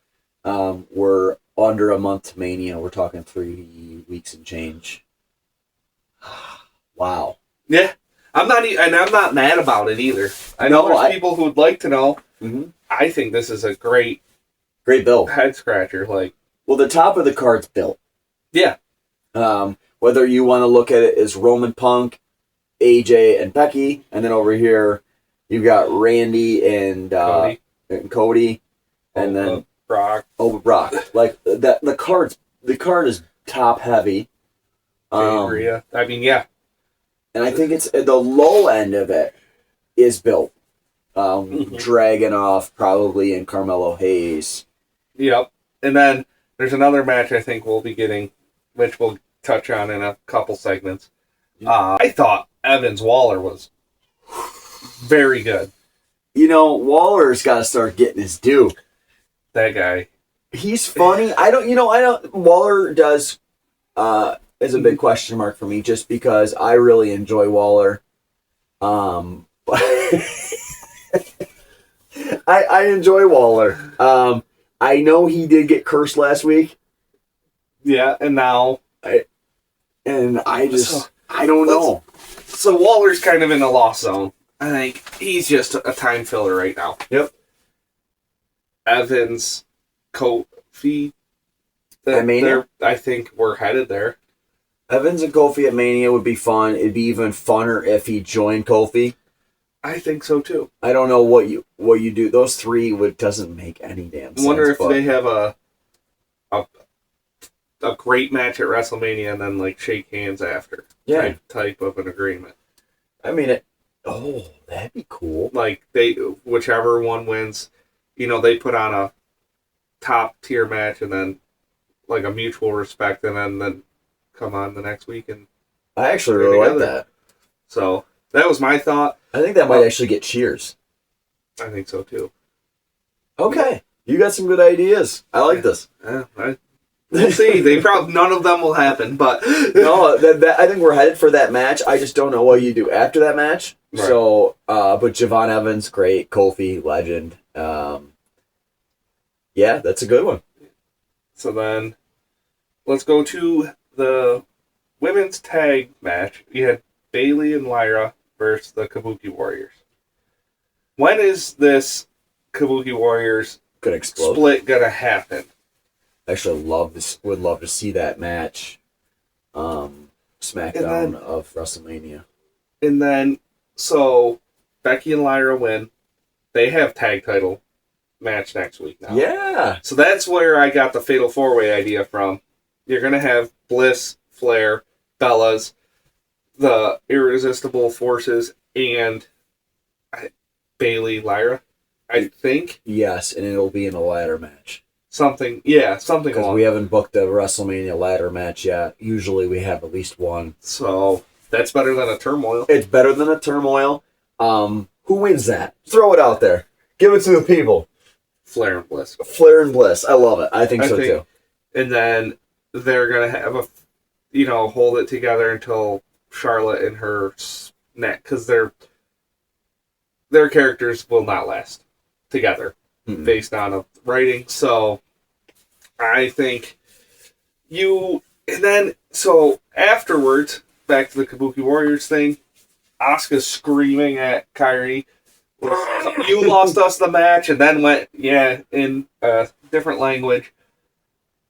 Speaker 1: We're under a month to Mania. We're talking 3 weeks and change. Wow.
Speaker 2: Yeah, I'm not mad about it either. I know there's people who would like to know. Mm-hmm. I think this is a great
Speaker 1: build,
Speaker 2: head scratcher. Like,
Speaker 1: well, the top of the card's built.
Speaker 2: Yeah.
Speaker 1: Whether you want to look at it as Roman Punk, AJ, and Becky, and then over here you've got Randy and Cody, and then
Speaker 2: Brock.
Speaker 1: Like that, the card is top heavy.
Speaker 2: I mean, yeah.
Speaker 1: And I think it's the low end of it is built. Dragunov probably and Carmelo Hayes.
Speaker 2: Yep. And then there's another match I think we'll be getting, which we'll touch on in a couple segments. I thought Evans Waller was very good.
Speaker 1: Waller's got to start getting his due.
Speaker 2: That guy.
Speaker 1: He's funny. Waller does... is a big question mark for me, just because I really enjoy Waller. I enjoy Waller. I know he did get cursed last week.
Speaker 2: Yeah, and now
Speaker 1: I don't know.
Speaker 2: So Waller's kind of in a lost zone. I think he's just a time filler right now.
Speaker 1: Yep.
Speaker 2: Evans, Kofi. I think we're headed there.
Speaker 1: Evans and Kofi at Mania would be fun. It'd be even funner if he joined Kofi.
Speaker 2: I think so too.
Speaker 1: I don't know what you do. Those three doesn't make any damn sense.
Speaker 2: I wonder if they have a a great match at WrestleMania and then like shake hands after.
Speaker 1: Yeah.
Speaker 2: Type of an agreement.
Speaker 1: I mean, that'd be cool.
Speaker 2: Like whichever one wins, they put on a top tier match and then like a mutual respect and then come on the next week and
Speaker 1: I actually really like that.
Speaker 2: So that was my thought.
Speaker 1: I think that might actually get cheers.
Speaker 2: I think so too.
Speaker 1: Okay. You got some good ideas. I like this.
Speaker 2: We'll see. None of them will happen, but
Speaker 1: no, I think we're headed for that match. I just don't know what you do after that match. Right. So, but Javon Evans, great. Kofi, legend. Yeah, that's a good one.
Speaker 2: So then, let's go to the women's tag match. You had Bayley and Lyra versus the Kabuki Warriors. When is this Kabuki Warriors split gonna happen?
Speaker 1: Actually, would love to see that match. SmackDown of WrestleMania.
Speaker 2: And then, so Becky and Lyra win. They have tag title match next week now.
Speaker 1: Yeah.
Speaker 2: So that's where I got the Fatal 4-Way idea from. You're gonna have Bliss, Flair, Bellas, the Irresistible Forces, and Bayley, Lyra. I think.
Speaker 1: Yes, and it'll be in a ladder match.
Speaker 2: Something
Speaker 1: because we haven't booked a WrestleMania ladder match yet. Usually we have at least one.
Speaker 2: So that's better than a turmoil.
Speaker 1: It's better than a turmoil. Who wins that? Throw it out there. Give it to the people.
Speaker 2: Flair and Bliss.
Speaker 1: Flair and Bliss. I love it. I think so too.
Speaker 2: And then they're gonna have hold it together until Charlotte and her neck, because their characters will not last together based on a writing. So I think so afterwards, back to the Kabuki Warriors thing, Asuka's screaming at Kairi, you lost us the match, and then went, in a different language.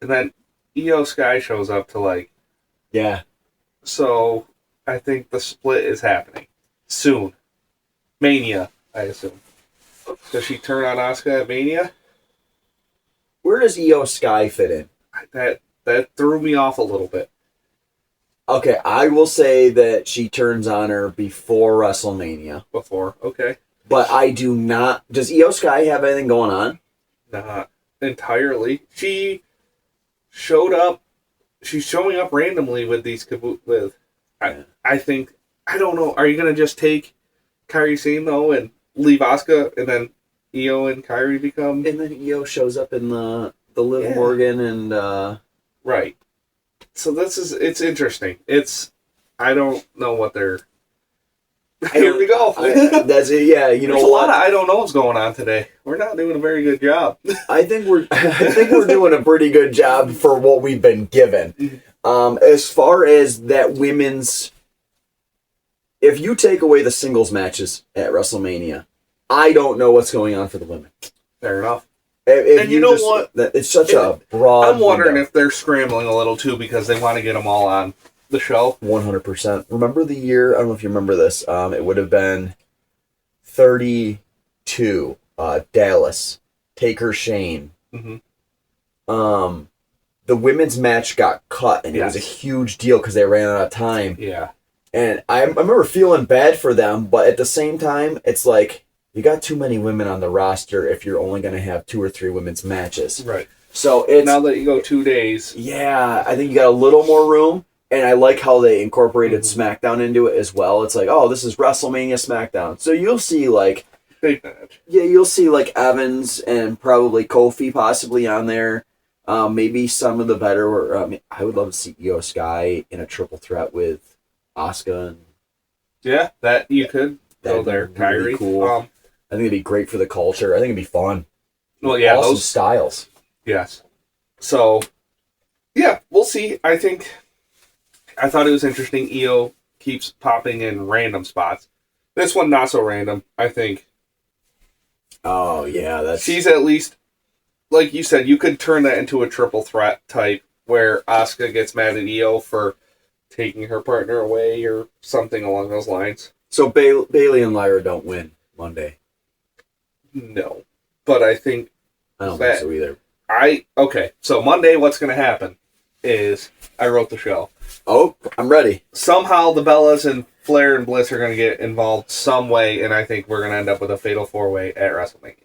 Speaker 2: And then Io Sky shows up to
Speaker 1: Yeah.
Speaker 2: So I think the split is happening soon. Mania, I assume. Does she turn on Asuka at Mania?
Speaker 1: Where does Io Sky fit in?
Speaker 2: That threw me off a little bit.
Speaker 1: Okay, I will say that she turns on her before WrestleMania.
Speaker 2: Okay.
Speaker 1: But I do not... Does Io Sky have anything going on?
Speaker 2: Not entirely. She showed up... She's showing up randomly with these I think... I don't know. Are you going to just take Kairi Sane, though, and leave Asuka, and then Io and Kairi become...
Speaker 1: And then Io shows up in the Liv Morgan and...
Speaker 2: Right. So it's interesting. I don't know what they're... Here we go.
Speaker 1: That's it, yeah.
Speaker 2: There's a lot of I don't knows going on today. We're not doing a very good job.
Speaker 1: I think we're doing a pretty good job for what we've been given. As far as that women's... If you take away the singles matches at WrestleMania, I don't know what's going on for the women.
Speaker 2: Fair enough.
Speaker 1: And you know what? It's such a broad...
Speaker 2: I'm wondering if they're scrambling a little, too, because they want to get them all on the show.
Speaker 1: 100%. Remember the year? I don't know if you remember this. It would have been 32. Dallas. Taker Shane.
Speaker 2: Mm-hmm.
Speaker 1: The women's match got cut, and it was a huge deal because they ran out of time.
Speaker 2: Yeah.
Speaker 1: And I remember feeling bad for them, but at the same time, it's like, you got too many women on the roster if you're only going to have 2 or 3 women's matches.
Speaker 2: Right.
Speaker 1: So it's...
Speaker 2: Now that you go 2 days.
Speaker 1: Yeah, I think you got a little more room. And I like how they incorporated SmackDown into it as well. It's like, oh, this is WrestleMania SmackDown. So you'll see,
Speaker 2: big match.
Speaker 1: Yeah, you'll see, Evans and probably Kofi possibly on there. Maybe some of the better... I would love to see Io Sky in a triple threat with Asuka. And
Speaker 2: yeah, that you could go there. Kyrie.
Speaker 1: Really cool. I think it'd be great for the culture. I think it'd be fun.
Speaker 2: Well, yeah.
Speaker 1: Awesome styles.
Speaker 2: Yes. So, yeah, we'll see. I thought it was interesting. Io keeps popping in random spots. This one, not so random, I think.
Speaker 1: Oh, yeah.
Speaker 2: She's at least, like you said, you could turn that into a triple threat type where Asuka gets mad at Io for taking her partner away or something along those lines.
Speaker 1: So Bayley and Lyra don't win Monday?
Speaker 2: No. But I think...
Speaker 1: I don't think so either.
Speaker 2: Okay, so Monday, what's going to happen is I wrote the show.
Speaker 1: Oh, I'm ready.
Speaker 2: Somehow the Bellas and Flair and Bliss are going to get involved some way, and I think we're going to end up with a fatal 4-way at WrestleMania.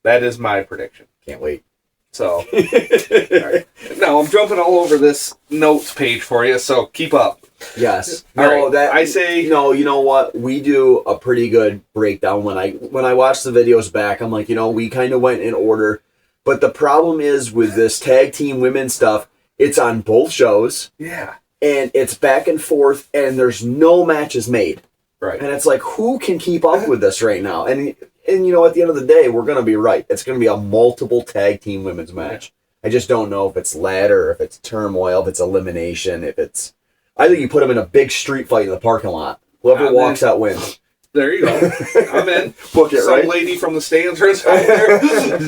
Speaker 2: That is my prediction.
Speaker 1: Can't wait.
Speaker 2: So, right. Now I'm jumping all over this notes page for you, so keep up.
Speaker 1: Yes.
Speaker 2: No, that I say
Speaker 1: no. You know what? We do a pretty good breakdown when I watch the videos back. I'm like, we kind of went in order, but the problem is with this tag team women stuff. It's on both shows.
Speaker 2: Yeah.
Speaker 1: And it's back and forth, and there's no matches made.
Speaker 2: Right.
Speaker 1: And it's like, who can keep up with this right now? And at the end of the day, we're going to be right. It's going to be a multiple tag team women's match. I just don't know if it's ladder, if it's turmoil, if it's elimination, if it's... I think you put them in a big street fight in the parking lot. Whoever walks out wins.
Speaker 2: There you go. I'm in.
Speaker 1: Book it,
Speaker 2: Some
Speaker 1: right?
Speaker 2: lady from the stands right there.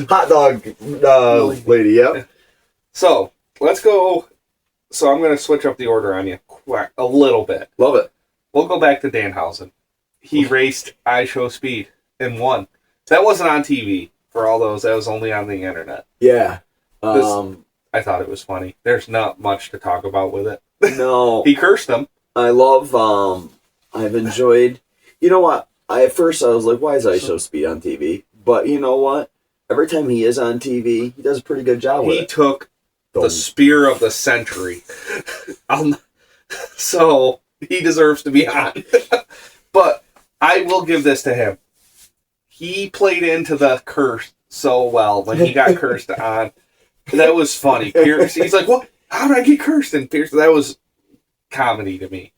Speaker 1: Hot dog lady, yep.
Speaker 2: So, let's go... So I'm going to switch up the order on you a little bit.
Speaker 1: Love it.
Speaker 2: We'll go back to Danhausen. He raced I Show Speed and won. That wasn't on TV for all those. That was only on the internet.
Speaker 1: Yeah.
Speaker 2: I thought it was funny. There's not much to talk about with it.
Speaker 1: No.
Speaker 2: He cursed them.
Speaker 1: I love, I've enjoyed, you know what? At first I was like, why is I Show Speed on TV? But you know what? Every time he is on TV, he does a pretty good job with it.
Speaker 2: He took the spear of the century. So he deserves to be on. But I will give this to him. He played into the curse so well when he got cursed on. That was funny. Pierce, he's like, "What? How did I get cursed?" And Pierce, that was comedy to me.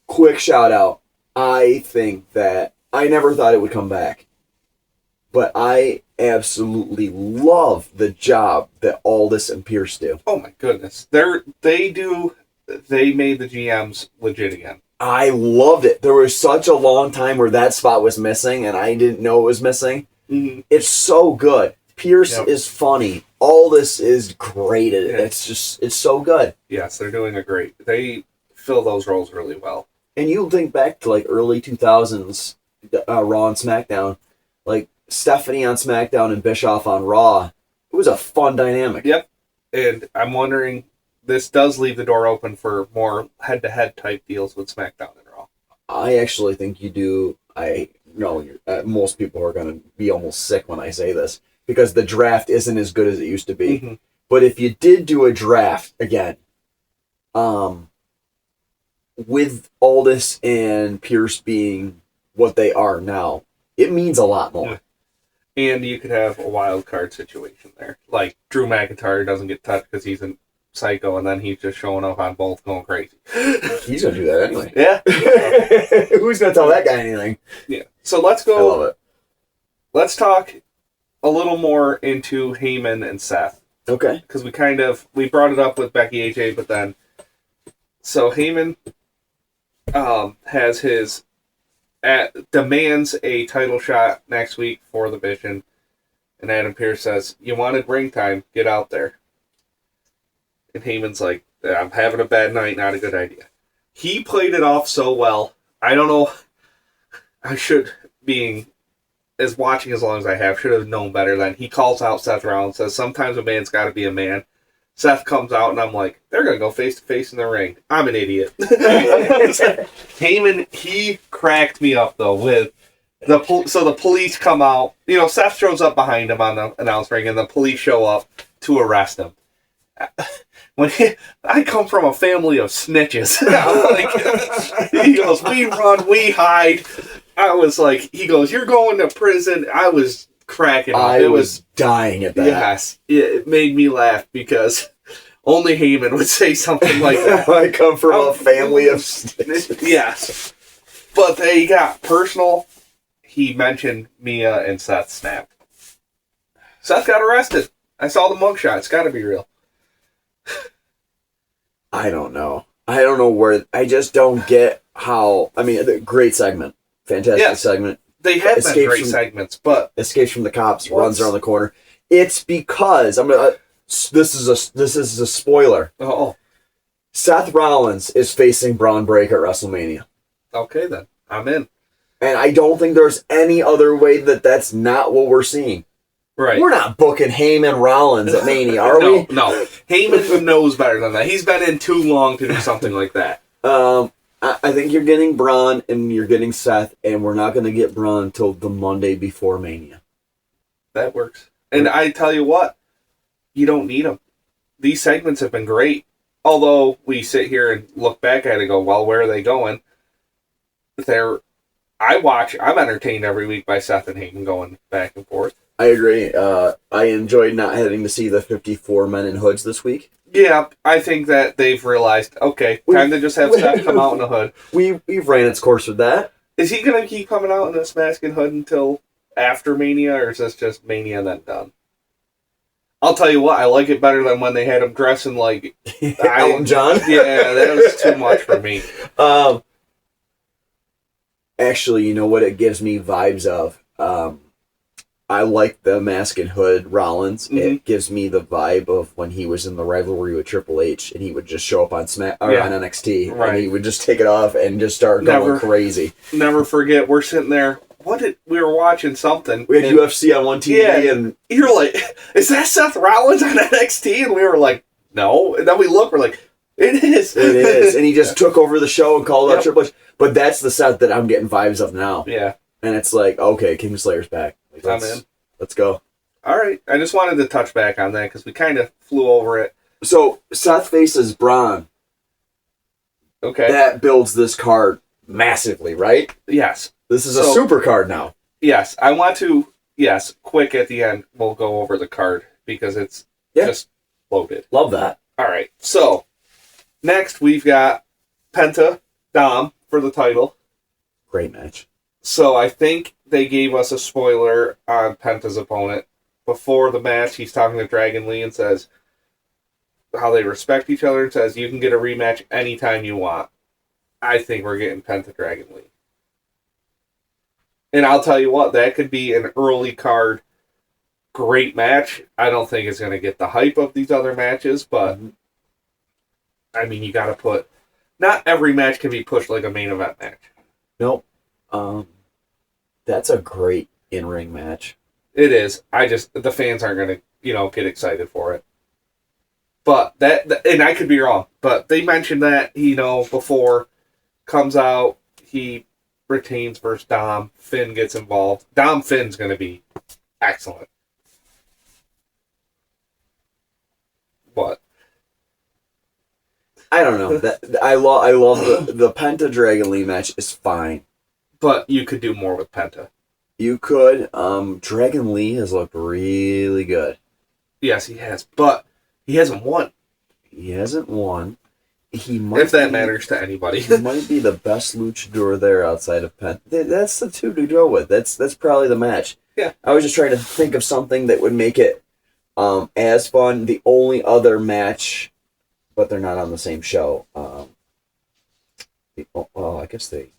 Speaker 1: Quick shout out. I think that I never thought it would come back, but I absolutely love the job that Aldis and Pierce do.
Speaker 2: Oh my goodness, they made the GMs legit again.
Speaker 1: I loved it. There was such a long time where that spot was missing, and I didn't know it was missing.
Speaker 2: Mm-hmm.
Speaker 1: It's so good. Pierce is funny. Aldis is great at it. It's so good.
Speaker 2: Yes, they're doing they fill those roles really well.
Speaker 1: And you think back to like early 2000s Raw and SmackDown, like Stephanie on SmackDown and Bischoff on Raw. It was a fun dynamic.
Speaker 2: Yep. And I'm wondering, this does leave the door open for more head-to-head type deals with SmackDown and Raw.
Speaker 1: I actually think you do. I know most people are going to be almost sick when I say this, because the draft isn't as good as it used to be.
Speaker 2: Mm-hmm.
Speaker 1: But if you did do a draft again, with Aldis and Pierce being what they are now, it means a lot more.
Speaker 2: And you could have a wild card situation there. Like, Drew McIntyre doesn't get touched because he's a psycho, and then he's just showing up on both going crazy.
Speaker 1: He's going to do that anyway.
Speaker 2: Yeah.
Speaker 1: Who's going to tell that guy anything?
Speaker 2: Yeah. So let's go.
Speaker 1: I love it.
Speaker 2: Let's talk a little more into Heyman and Seth.
Speaker 1: Okay.
Speaker 2: Because we brought it up with Becky AJ, but then... So Heyman has demands a title shot next week for the Vision, and Adam Pearce says, "You wanted ring time, get out there." And Heyman's like, "I'm having a bad night, not a good idea." He played it off so well. I don't know, watching as long as I have, should have known better then. He calls out Seth Rollins, says, "Sometimes a man's got to be a man." Seth comes out, and I'm like, they're going to go face-to-face in the ring. I'm an idiot. Heyman, he cracked me up, though, with so the police come out. Seth shows up behind him on the announce ring, and the police show up to arrest him. I come from a family of snitches. He goes, "We run, we hide." I was like, he goes, "You're going to prison." I was cracking up.
Speaker 1: I was dying at that.
Speaker 2: Yes, it made me laugh because only Heyman would say something like that.
Speaker 1: I come from a family of snitches.
Speaker 2: Yes, but they got personal. He mentioned Mia and Seth snapped. Seth got arrested. I saw the mugshot. It's got to be real.
Speaker 1: I don't know. I don't know where. I just don't get how. I mean, great segment. Fantastic segment.
Speaker 2: They have been great segments, but
Speaker 1: escapes from the cops, runs around the corner. It's because this is a spoiler.
Speaker 2: Oh,
Speaker 1: Seth Rollins is facing Braun Breaker at WrestleMania.
Speaker 2: Okay, then I'm in.
Speaker 1: And I don't think there's any other way that's not what we're seeing.
Speaker 2: Right.
Speaker 1: We're not booking Heyman Rollins at Mania, are we?
Speaker 2: No. Heyman knows better than that. He's been in too long to do something like that.
Speaker 1: I think you're getting Braun and you're getting Seth, and we're not going to get Braun until the Monday before Mania.
Speaker 2: That works. And I tell you what, you don't need them. These segments have been great. Although we sit here and look back at it and go, well, where are they going? I'm entertained every week by Seth and Heyman going back and forth.
Speaker 1: I agree. I enjoyed not having to see the 54 men in hoods this week.
Speaker 2: Yeah, I think that they've realized, okay, time to just have Seth come out in a hood.
Speaker 1: We've ran its course with that.
Speaker 2: Is he going to keep coming out in this mask and hood until after Mania, or is this just Mania and then done? I'll tell you what, I like it better than when they had him dressing like
Speaker 1: Elton John.
Speaker 2: Yeah, that was too much for me.
Speaker 1: Actually, you know what it gives me vibes of? I like the mask and hood Rollins. Mm-hmm. It gives me the vibe of when he was in the rivalry with Triple H, and he would just show up on on NXT, and he would just take it off and just start going crazy.
Speaker 2: Never forget, we're sitting there. We were watching something.
Speaker 1: We had UFC on one TV, and
Speaker 2: you're like, "Is that Seth Rollins on NXT?" And we were like, "No." And then we look, we're like, "It is."
Speaker 1: It is, and he just took over the show and called out Triple H. But that's the Seth that I'm getting vibes of now.
Speaker 2: Yeah,
Speaker 1: and it's like, okay, Kingslayer's back. Like,
Speaker 2: I'm in.
Speaker 1: Let's go.
Speaker 2: All right. I just wanted to touch back on that because we kind of flew over it.
Speaker 1: So, Seth faces Braun.
Speaker 2: Okay.
Speaker 1: That builds this card massively, right?
Speaker 2: Yes.
Speaker 1: This is a super card now.
Speaker 2: Yes. I want to, quick at the end, we'll go over the card because it's just loaded.
Speaker 1: Love that.
Speaker 2: All right. So, next we've got Penta Dom for the title.
Speaker 1: Great match.
Speaker 2: So I think they gave us a spoiler on Penta's opponent. Before the match, he's talking to Dragon Lee and says how they respect each other and says, you can get a rematch anytime you want. I think we're getting Penta Dragon Lee. And I'll tell you what, that could be an early card great match. I don't think it's going to get the hype of these other matches, but I mean, you got to put... Not every match can be pushed like a main event match.
Speaker 1: Nope. That's a great in-ring match.
Speaker 2: It is. The fans aren't going to, get excited for it. But and I could be wrong, but they mentioned that, before comes out, he retains versus Dom, Finn gets involved. Dom Finn's going to be excellent. What?
Speaker 1: I don't know. I love the Penta Dragon Lee match is fine.
Speaker 2: But you could do more with Penta.
Speaker 1: You could. Dragon Lee has looked really good.
Speaker 2: Yes, he has. But he hasn't won.
Speaker 1: He hasn't won.
Speaker 2: If that matters to anybody.
Speaker 1: He might be the best luchador there outside of Penta. That's the two to go with. That's probably the match.
Speaker 2: Yeah.
Speaker 1: I was just trying to think of something that would make it as fun. The only other match, but they're not on the same show. I guess they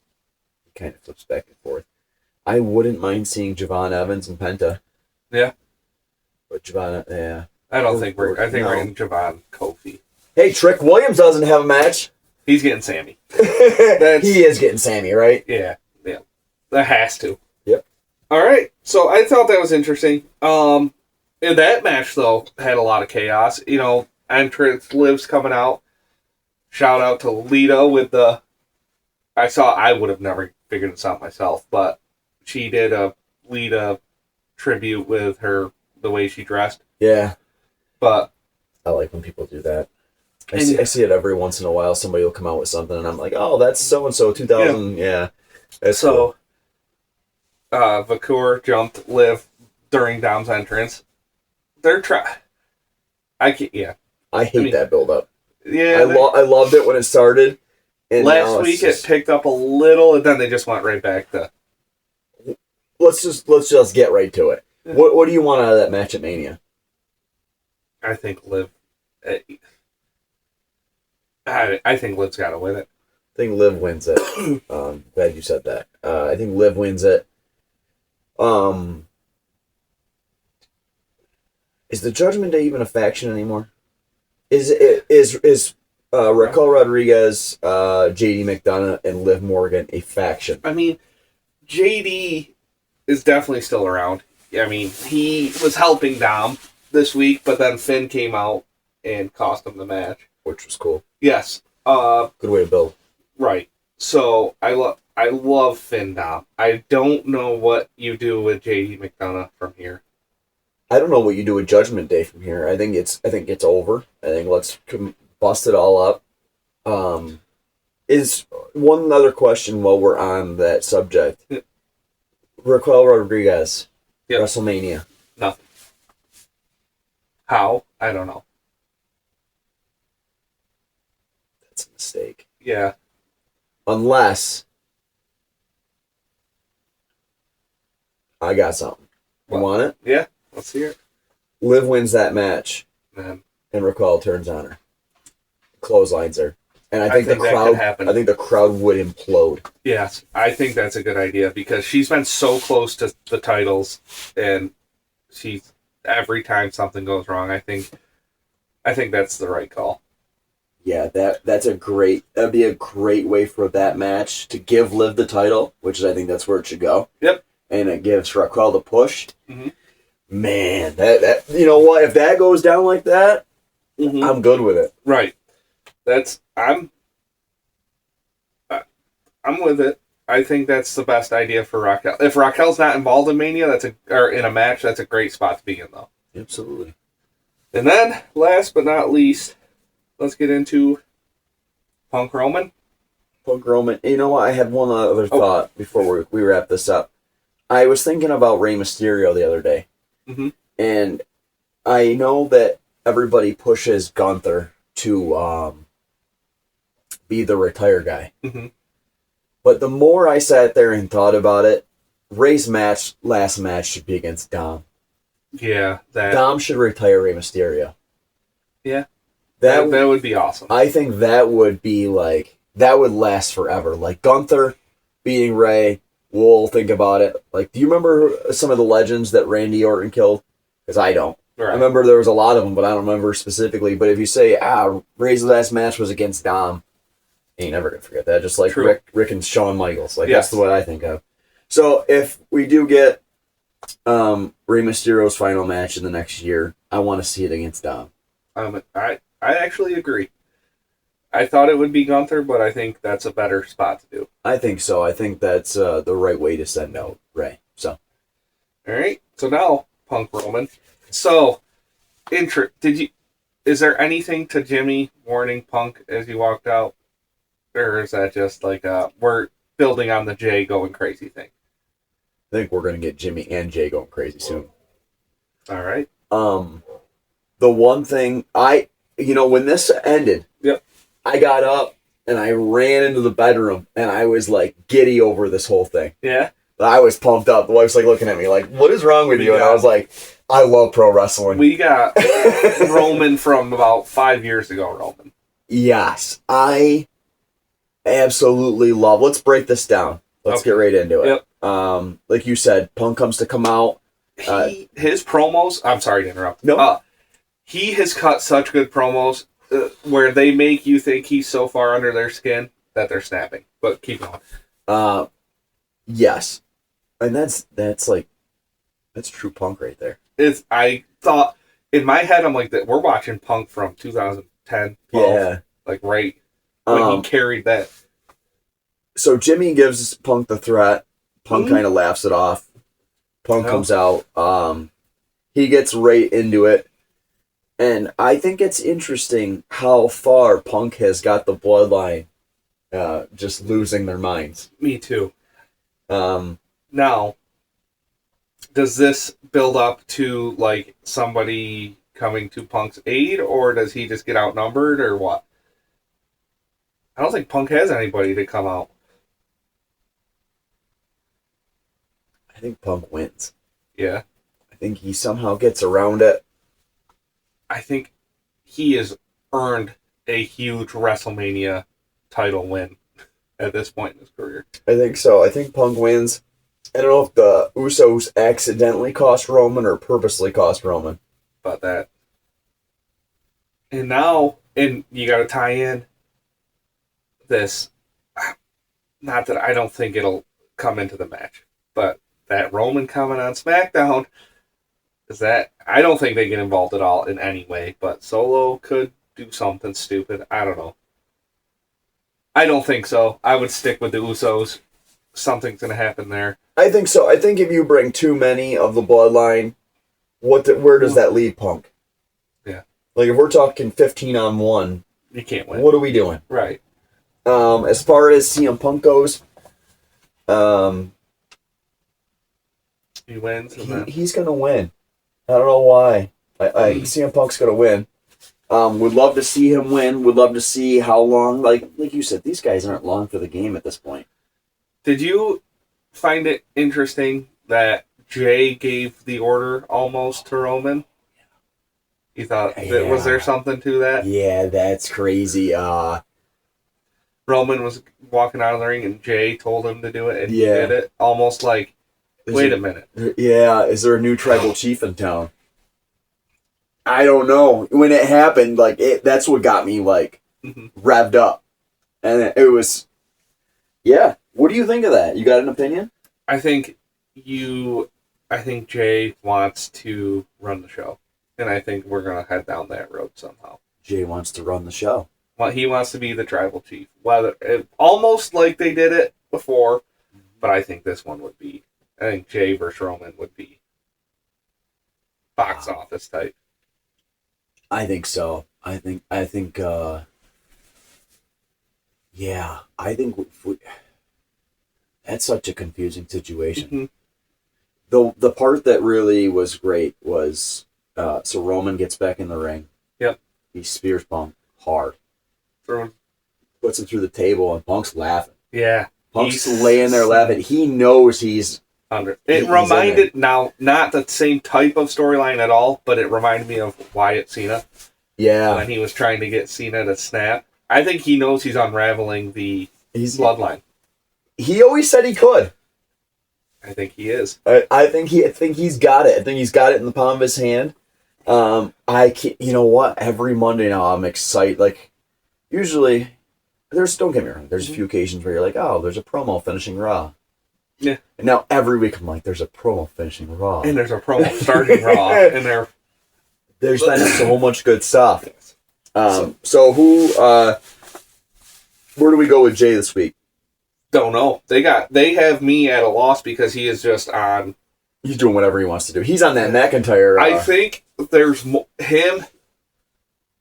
Speaker 1: kind of flips back and forth. I wouldn't mind seeing Javon Evans and Penta.
Speaker 2: Yeah.
Speaker 1: But Javon, yeah.
Speaker 2: I think we're in Javon Kofi.
Speaker 1: Hey, Trick Williams doesn't have a match.
Speaker 2: He's getting Sammy.
Speaker 1: He is getting Sammy, right?
Speaker 2: Yeah. That has to.
Speaker 1: Yep.
Speaker 2: All right. So I thought that was interesting. That match, though, had a lot of chaos. Entrance, Liv's coming out. Shout out to Lita with the... I would have never figured this out myself, but she did a Lita tribute with the way she dressed.
Speaker 1: Yeah.
Speaker 2: But
Speaker 1: I like when people do that. I see it every once in a while. Somebody will come out with something, and I'm like, oh, that's so-and-so, 2000, yeah. That's
Speaker 2: so, cool. Vakur jumped Liv during Dom's entrance. They're I hate
Speaker 1: that build-up.
Speaker 2: Yeah.
Speaker 1: I loved it when it started. And
Speaker 2: last week it picked up a little, and then they just went right back to...
Speaker 1: Let's just get right to it. Yeah. What do you want out of that match at Mania?
Speaker 2: I think Liv... I think Liv's got to win it.
Speaker 1: I think Liv wins it. Glad you said that. I think Liv wins it. Is the Judgment Day even a faction anymore? Is Raquel Rodriguez, JD McDonough, and Liv Morgan a faction?
Speaker 2: I mean, JD is definitely still around. I mean, he was helping Dom this week, but then Finn came out and cost him the match.
Speaker 1: Which was cool.
Speaker 2: Yes.
Speaker 1: Good way to build.
Speaker 2: Right. So, I love Finn Dom. I don't know what you do with J.D. McDonough from here.
Speaker 1: I don't know what you do with Judgment Day from here. I think it's over. I think let's bust it all up. Is one other question while we're on that subject.
Speaker 2: Yep.
Speaker 1: Raquel Rodriguez,
Speaker 2: Yep.
Speaker 1: WrestleMania.
Speaker 2: Nothing. How? I don't know.
Speaker 1: That's a mistake.
Speaker 2: Yeah.
Speaker 1: Unless I got something. You want it?
Speaker 2: Yeah. Let's hear it.
Speaker 1: Liv wins that match,
Speaker 2: Man.
Speaker 1: and Raquel turns on her, clotheslines her, and I think
Speaker 2: that
Speaker 1: the crowd.
Speaker 2: could happen.
Speaker 1: I think the crowd would implode.
Speaker 2: Yes, I think that's a good idea because she's been so close to the titles, and she's every time something goes wrong. I think that's the right call.
Speaker 1: Yeah, that'd be a great way for that match to give Liv the title, which is I think that's where it should go.
Speaker 2: Yep. And
Speaker 1: it gives Raquel the push.
Speaker 2: Mm-hmm.
Speaker 1: Man, that you know what? If that goes down like that,
Speaker 2: mm-hmm.
Speaker 1: I'm good with it.
Speaker 2: Right. I'm with it. I think that's the best idea for Raquel. If Raquel's not involved in Mania, or in a match, that's a great spot to be in, though.
Speaker 1: Absolutely.
Speaker 2: And then, last but not least, let's get into Punk Roman.
Speaker 1: Punk Roman. You know what? I had one other thought before we wrap this up. I was thinking about Rey Mysterio the other day.
Speaker 2: Mm-hmm.
Speaker 1: And I know that everybody pushes Gunther to be the retire guy.
Speaker 2: Mm-hmm.
Speaker 1: But the more I sat there and thought about it, Rey's last match should be against Dom.
Speaker 2: Yeah.
Speaker 1: Dom should retire Rey Mysterio.
Speaker 2: Yeah. That would be awesome.
Speaker 1: I think that would be that would last forever. Like Gunther beating Rey. We'll think about it. Like, do you remember some of the legends that Randy Orton killed? Because I don't.
Speaker 2: Right.
Speaker 1: I remember there was a lot of them, but I don't remember specifically. But if you say, Rey's last match was against Dom, you never gonna forget that. Just like Rick and Shawn Michaels. Like, That's what I think of. So if we do get Rey Mysterio's final match in the next year, I want to see it against Dom.
Speaker 2: I actually agree. I thought it would be Gunther, but I think that's a better spot to do.
Speaker 1: I think so. I think that's the right way to send out Rey. So,
Speaker 2: all right. So now Punk Roman. So, is there anything to Jimmy warning Punk as he walked out, or is that just like we're building on the Jay going crazy thing?
Speaker 1: I think we're gonna get Jimmy and Jay going crazy soon.
Speaker 2: All right.
Speaker 1: The one thing when this ended.
Speaker 2: Yep.
Speaker 1: I got up and I ran into the bedroom and I was like giddy over this whole thing.
Speaker 2: Yeah.
Speaker 1: I was pumped up. The wife's like looking at me like, "What is wrong with you?" And I was like, "I love pro wrestling."
Speaker 2: We got Roman from about 5 years ago, Roman.
Speaker 1: Yes. I absolutely love. Let's break this down. Let's get right into it.
Speaker 2: Yep.
Speaker 1: Like you said, Punk comes to come out.
Speaker 2: His promos, I'm sorry to interrupt.
Speaker 1: No.
Speaker 2: He has cut such good promos where they make you think he's so far under their skin that they're snapping. But keep going.
Speaker 1: Yes. And that's true Punk right there.
Speaker 2: I thought in my head, I'm like that we're watching Punk from 2010, 12,
Speaker 1: yeah,
Speaker 2: like right when he carried that.
Speaker 1: So Jimmy gives Punk the threat. Punk kind of laughs it off. Punk comes out. He gets right into it. And I think it's interesting how far Punk has got the bloodline just losing their minds.
Speaker 2: Me too. Now, does this build up to like somebody coming to Punk's aid, or does he just get outnumbered, or what? I don't think Punk has anybody to come out.
Speaker 1: I think Punk wins.
Speaker 2: Yeah.
Speaker 1: I think he somehow gets around it.
Speaker 2: I think he has earned a huge WrestleMania title win at this point in his career.
Speaker 1: I think so. I think Punk wins. I don't know if the Usos accidentally cost Roman or purposely cost Roman.
Speaker 2: About that. And now, you got to tie in this. Not that I don't think it'll come into the match, but that Roman coming on SmackDown, is that I don't think they get involved at all in any way, but Solo could do something stupid. I don't know. I don't think so. I would stick with the Usos. Something's going to happen there.
Speaker 1: I think so. I think if you bring too many of the bloodline, where does that leave Punk?
Speaker 2: Yeah.
Speaker 1: Like, if we're talking 15-on-1,
Speaker 2: you can't win.
Speaker 1: What are we doing?
Speaker 2: Right.
Speaker 1: As far as CM Punk goes,
Speaker 2: he wins.
Speaker 1: He's going to win. I don't know why. CM Punk's going to win. Would love to see him win. Would love to see how long. Like you said, these guys aren't long for the game at this point.
Speaker 2: Did you find it interesting that Jay gave the order almost to Roman? You thought that was there something to that?
Speaker 1: Yeah, that's crazy.
Speaker 2: Roman was walking out of the ring and Jay told him to do it and he did it. Almost like, wait a minute.
Speaker 1: Yeah, is there a new tribal chief in town? I don't know. When it happened, that's what got me revved up. And it was, yeah. What do you think of that? You got an opinion?
Speaker 2: I think Jay wants to run the show. And I think we're going to head down that road somehow.
Speaker 1: Jay wants to run the show.
Speaker 2: Well, he wants to be the tribal chief. Almost like they did it before, but I think this one would be. I think Jay versus Roman would be box office type.
Speaker 1: I think so. I think that's such a confusing situation. Mm-hmm. The part that really was great was so Roman gets back in the ring.
Speaker 2: Yep.
Speaker 1: He spears Punk hard.
Speaker 2: Puts
Speaker 1: him through the table and Punk's laughing.
Speaker 2: Yeah.
Speaker 1: Punk's laying there laughing. He knows he's
Speaker 2: under. It reminded, now, not the same type of storyline at all, but it reminded me of Wyatt Cena.
Speaker 1: Yeah.
Speaker 2: When he was trying to get Cena to snap. I think he knows he's unraveling the bloodline. He always said he could. I think he is.
Speaker 1: I think he's got it. I think he's got it in the palm of his hand. You know what? Every Monday now I'm excited. Like, usually, don't get me wrong, there's a few occasions where you're like, oh, there's a promo finishing Raw.
Speaker 2: Yeah.
Speaker 1: And now every week I'm like, there's a promo finishing Raw.
Speaker 2: And there's a promo starting Raw. And
Speaker 1: there's been so much good stuff. So where do we go with Jay this week?
Speaker 2: Don't know. They have me at a loss because he is just on.
Speaker 1: He's doing whatever he wants to do. He's on that McIntyre.
Speaker 2: I think there's him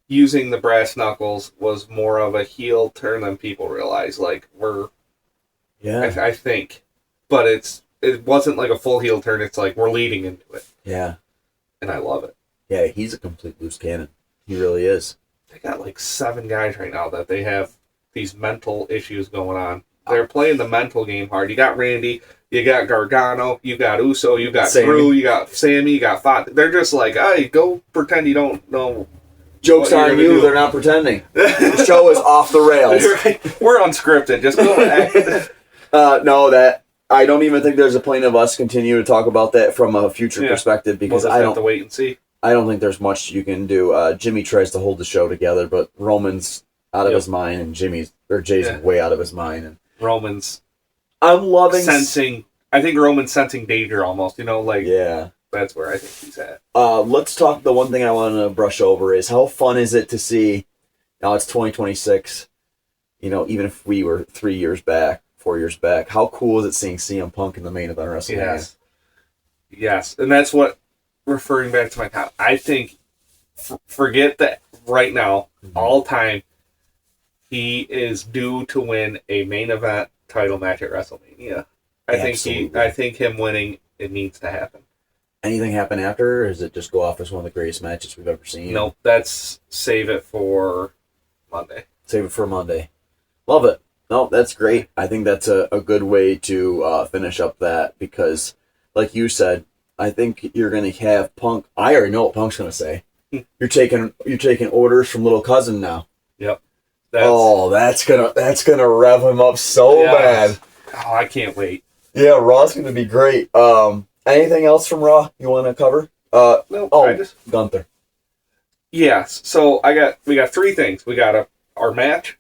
Speaker 2: using the brass knuckles was more of a heel turn than people realize. Like I think, but it wasn't like a full heel turn. It's like we're leading into it.
Speaker 1: Yeah,
Speaker 2: and I love it.
Speaker 1: Yeah, he's a complete loose cannon. He really is.
Speaker 2: They got like 7 guys right now that they have these mental issues going on. They're playing the mental game hard. You got Randy, you got Gargano, you got Uso, you got Drew, you got Sammy, you got Font. They're just like, hey, go pretend you don't know.
Speaker 1: Joke's on you, they're not pretending. The show is off the rails.
Speaker 2: Right. We're unscripted. Just go ahead.
Speaker 1: No, I don't even think there's a point of us continue to talk about that from a future perspective because
Speaker 2: we'll just have to wait and see.
Speaker 1: I don't think there's much you can do. Jimmy tries to hold the show together, but Roman's out of his mind, and Jay's way out of his mind. And
Speaker 2: Roman's.
Speaker 1: I'm loving
Speaker 2: sensing. I think Roman's sensing danger almost.
Speaker 1: Yeah.
Speaker 2: That's where I think he's at.
Speaker 1: Let's talk. The one thing I want to brush over is how fun is it to see. Now it's 2026. Even if we were 4 years back, how cool is it seeing CM Punk in the main event WrestleMania?
Speaker 2: Yes, and that's what. Referring back to my comment, I think, forget that right now, all time, he is due to win a main event title match at WrestleMania. I think him winning, it needs to happen.
Speaker 1: Anything happen after, or does it just go off as one of the greatest matches we've ever seen?
Speaker 2: Nope, save it for Monday.
Speaker 1: Save it for Monday. Love it. No, that's great. I think that's a good way to finish up that because, like you said, I think you're going to have Punk. I already know what Punk's going to say. You're taking orders from little cousin now.
Speaker 2: Yep.
Speaker 1: That's gonna rev him up so bad.
Speaker 2: Oh, I can't wait.
Speaker 1: Yeah, Raw's going to be great. Anything else from Raw you want to cover?
Speaker 2: No.
Speaker 1: Gunther.
Speaker 2: Yes. So we got 3 things. We got our match.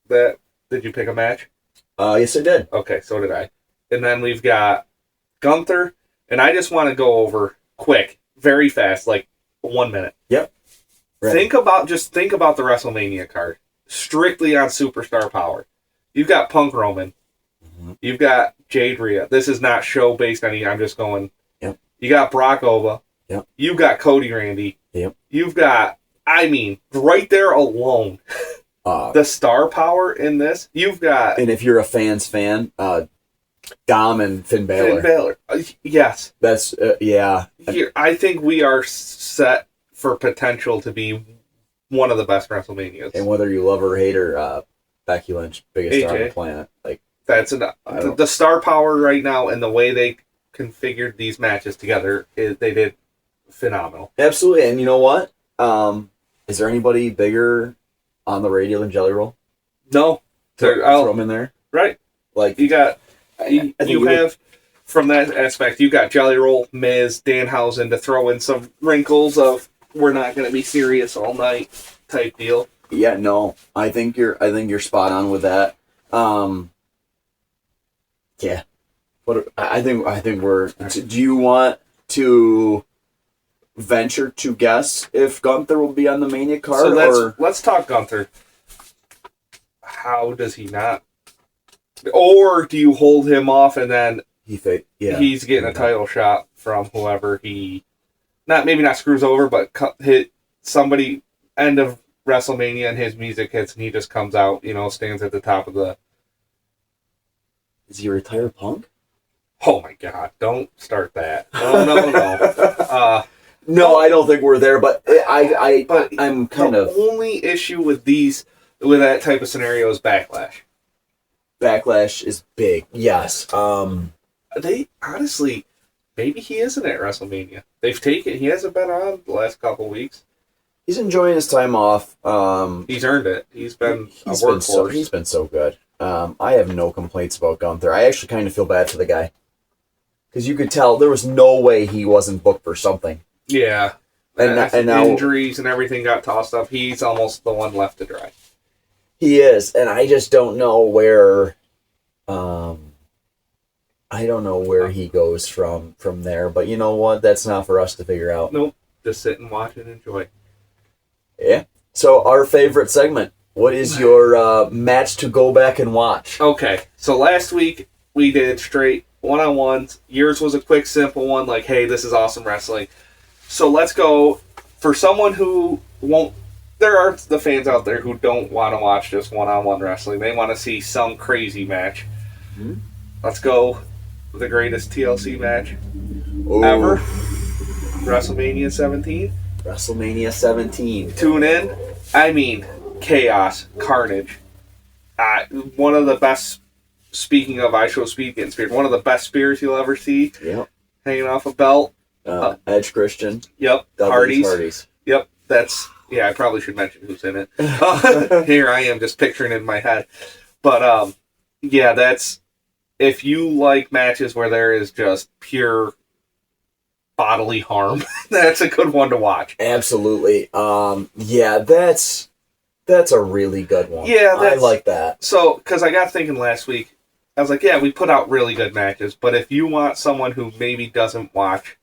Speaker 2: Did you pick a match?
Speaker 1: Yes, I did.
Speaker 2: Okay, so did I. And then we've got Gunther, and I just want to go over quick, very fast, like 1 minute.
Speaker 1: Yep. Right.
Speaker 2: Think about the WrestleMania card, strictly on superstar power. You've got Punk Roman. Mm-hmm. You've got Jade Rhea. This is not show based on I'm just going.
Speaker 1: Yep.
Speaker 2: You got Brock Ova.
Speaker 1: Yep.
Speaker 2: You've got Cody Randy.
Speaker 1: Yep.
Speaker 2: You've got, right there alone, the star power in this. You've got,
Speaker 1: and if you're a fan, Dom and Finn Balor.
Speaker 2: Yes.
Speaker 1: That's yeah.
Speaker 2: Here, I think we are set for potential to be one of the best WrestleManias.
Speaker 1: And whether you love or hate her, Becky Lynch, biggest star on the planet. Like
Speaker 2: that's the star power right now, and the way they configured these matches together, they did phenomenal.
Speaker 1: Absolutely, and you know what? Is there anybody bigger on the radio than Jelly Roll?
Speaker 2: No,
Speaker 1: throw them in there,
Speaker 2: right?
Speaker 1: Like
Speaker 2: you got, you have from that aspect, you got Jelly Roll, Miz, Danhausen to throw in some wrinkles of we're not going to be serious all night type deal.
Speaker 1: Yeah, no, I think you're spot on with that. Yeah, but I think we're. Do you want to venture to guess if Gunther will be on the Mania card?
Speaker 2: So let's talk Gunther. How does he not? Or do you hold him off and then he's getting a title shot from whoever he, maybe not screws over, but hit somebody end of WrestleMania and his music hits and he just comes out, stands at the top of the.
Speaker 1: Is he a retired Punk?
Speaker 2: Oh my God! Don't start that. No.
Speaker 1: No, I don't think we're there, but I'm kind of.
Speaker 2: The only issue with that type of scenario is Backlash.
Speaker 1: Backlash is big, yes.
Speaker 2: They honestly, maybe he isn't at WrestleMania. He hasn't been on the last couple of weeks.
Speaker 1: He's enjoying his time off.
Speaker 2: He's earned it. He's been a workhorse.
Speaker 1: He's been so good. I have no complaints about Gunther. I actually kind of feel bad for the guy. Because you could tell there was no way he wasn't booked for something.
Speaker 2: Yeah. And now injuries and everything got tossed up. He's almost the one left to dry.
Speaker 1: He is, and I just don't know where. I don't know where he goes from there. But you know what? That's not for us to figure out.
Speaker 2: Nope. Just sit and watch and enjoy.
Speaker 1: Yeah. So our favorite segment. What is your match to go back and watch?
Speaker 2: Okay. So last week we did straight one-on-ones. Yours was a quick, simple one. Like, hey, this is awesome wrestling. So let's go for someone who won't. There are the fans out there who don't want to watch just one-on-one wrestling. They want to see some crazy match. Mm-hmm. Let's go with the greatest TLC match ever. WrestleMania 17.
Speaker 1: WrestleMania 17.
Speaker 2: Tune in. Chaos, carnage. One of the best, speaking of I Show Speed Getting Speared, one of the best spears you'll ever see.
Speaker 1: Yep.
Speaker 2: Hanging off a belt.
Speaker 1: Edge Christian.
Speaker 2: Yep.
Speaker 1: Hardy's.
Speaker 2: Yep. I probably should mention who's in it. Here I am just picturing it in my head. But, that's, if you like matches where there is just pure bodily harm, that's a good one to watch.
Speaker 1: Absolutely. That's a really good one.
Speaker 2: Yeah,
Speaker 1: I like that.
Speaker 2: So, because I got thinking last week, I was like, yeah, we put out really good matches, but if you want someone who maybe doesn't watch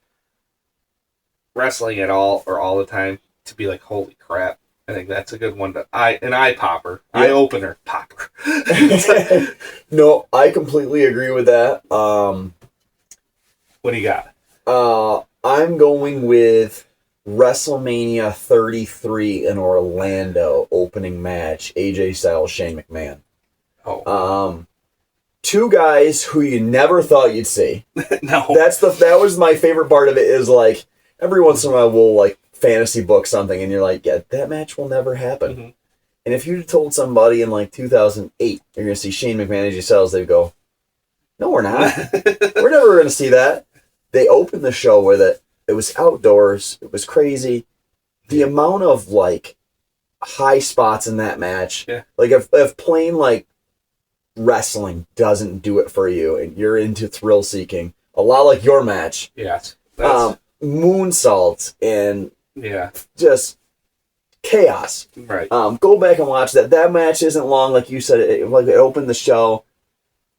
Speaker 2: wrestling at all or all the time to be like, holy crap, I think that's a good one to an eye popper, yep. Eye opener popper.
Speaker 1: No, I completely agree with that.
Speaker 2: What do you got?
Speaker 1: I'm going with WrestleMania 33 in Orlando opening match, AJ Styles, Shane McMahon. Two guys who you never thought you'd see.
Speaker 2: No.
Speaker 1: That was my favorite part of it, is like every once in a while we'll like fantasy book something and you're like, yeah, that match will never happen. Mm-hmm. And if you told somebody in like 2008 you're going to see Shane McMahon, AJ Styles, they'd go, no, we're not. We're never going to see that. They opened the show with it. It was outdoors. It was crazy. The amount of like high spots in that match.
Speaker 2: Yeah.
Speaker 1: Like if plain like wrestling doesn't do it for you and you're into thrill seeking, a lot like your match.
Speaker 2: Yes.
Speaker 1: Moonsaults and just chaos.
Speaker 2: Right.
Speaker 1: Go back and watch that. That match isn't long, like you said. It opened the show.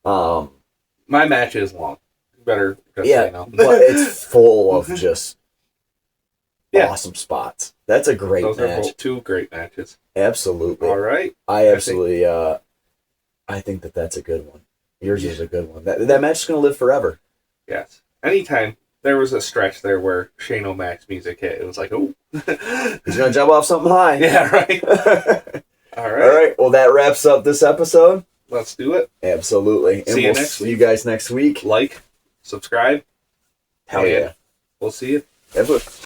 Speaker 2: My match is long. Better Just so you know.
Speaker 1: but it's full of just awesome spots. That's a great
Speaker 2: match. Those are
Speaker 1: match.
Speaker 2: 2 great matches.
Speaker 1: Absolutely.
Speaker 2: All right.
Speaker 1: I absolutely. I think that's a good one. Yours is a good one. That match is going to live forever.
Speaker 2: Yes. Anytime there was a stretch there where Shane O'Mac's music hit, it was like, oh.
Speaker 1: He's going to jump off something high.
Speaker 2: Yeah, right. All right.
Speaker 1: All right. Well, that wraps up this episode.
Speaker 2: Let's do it.
Speaker 1: Absolutely. And we'll see you guys next week.
Speaker 2: Like, subscribe.
Speaker 1: Hell yeah.
Speaker 2: We'll see you.
Speaker 1: Absolutely.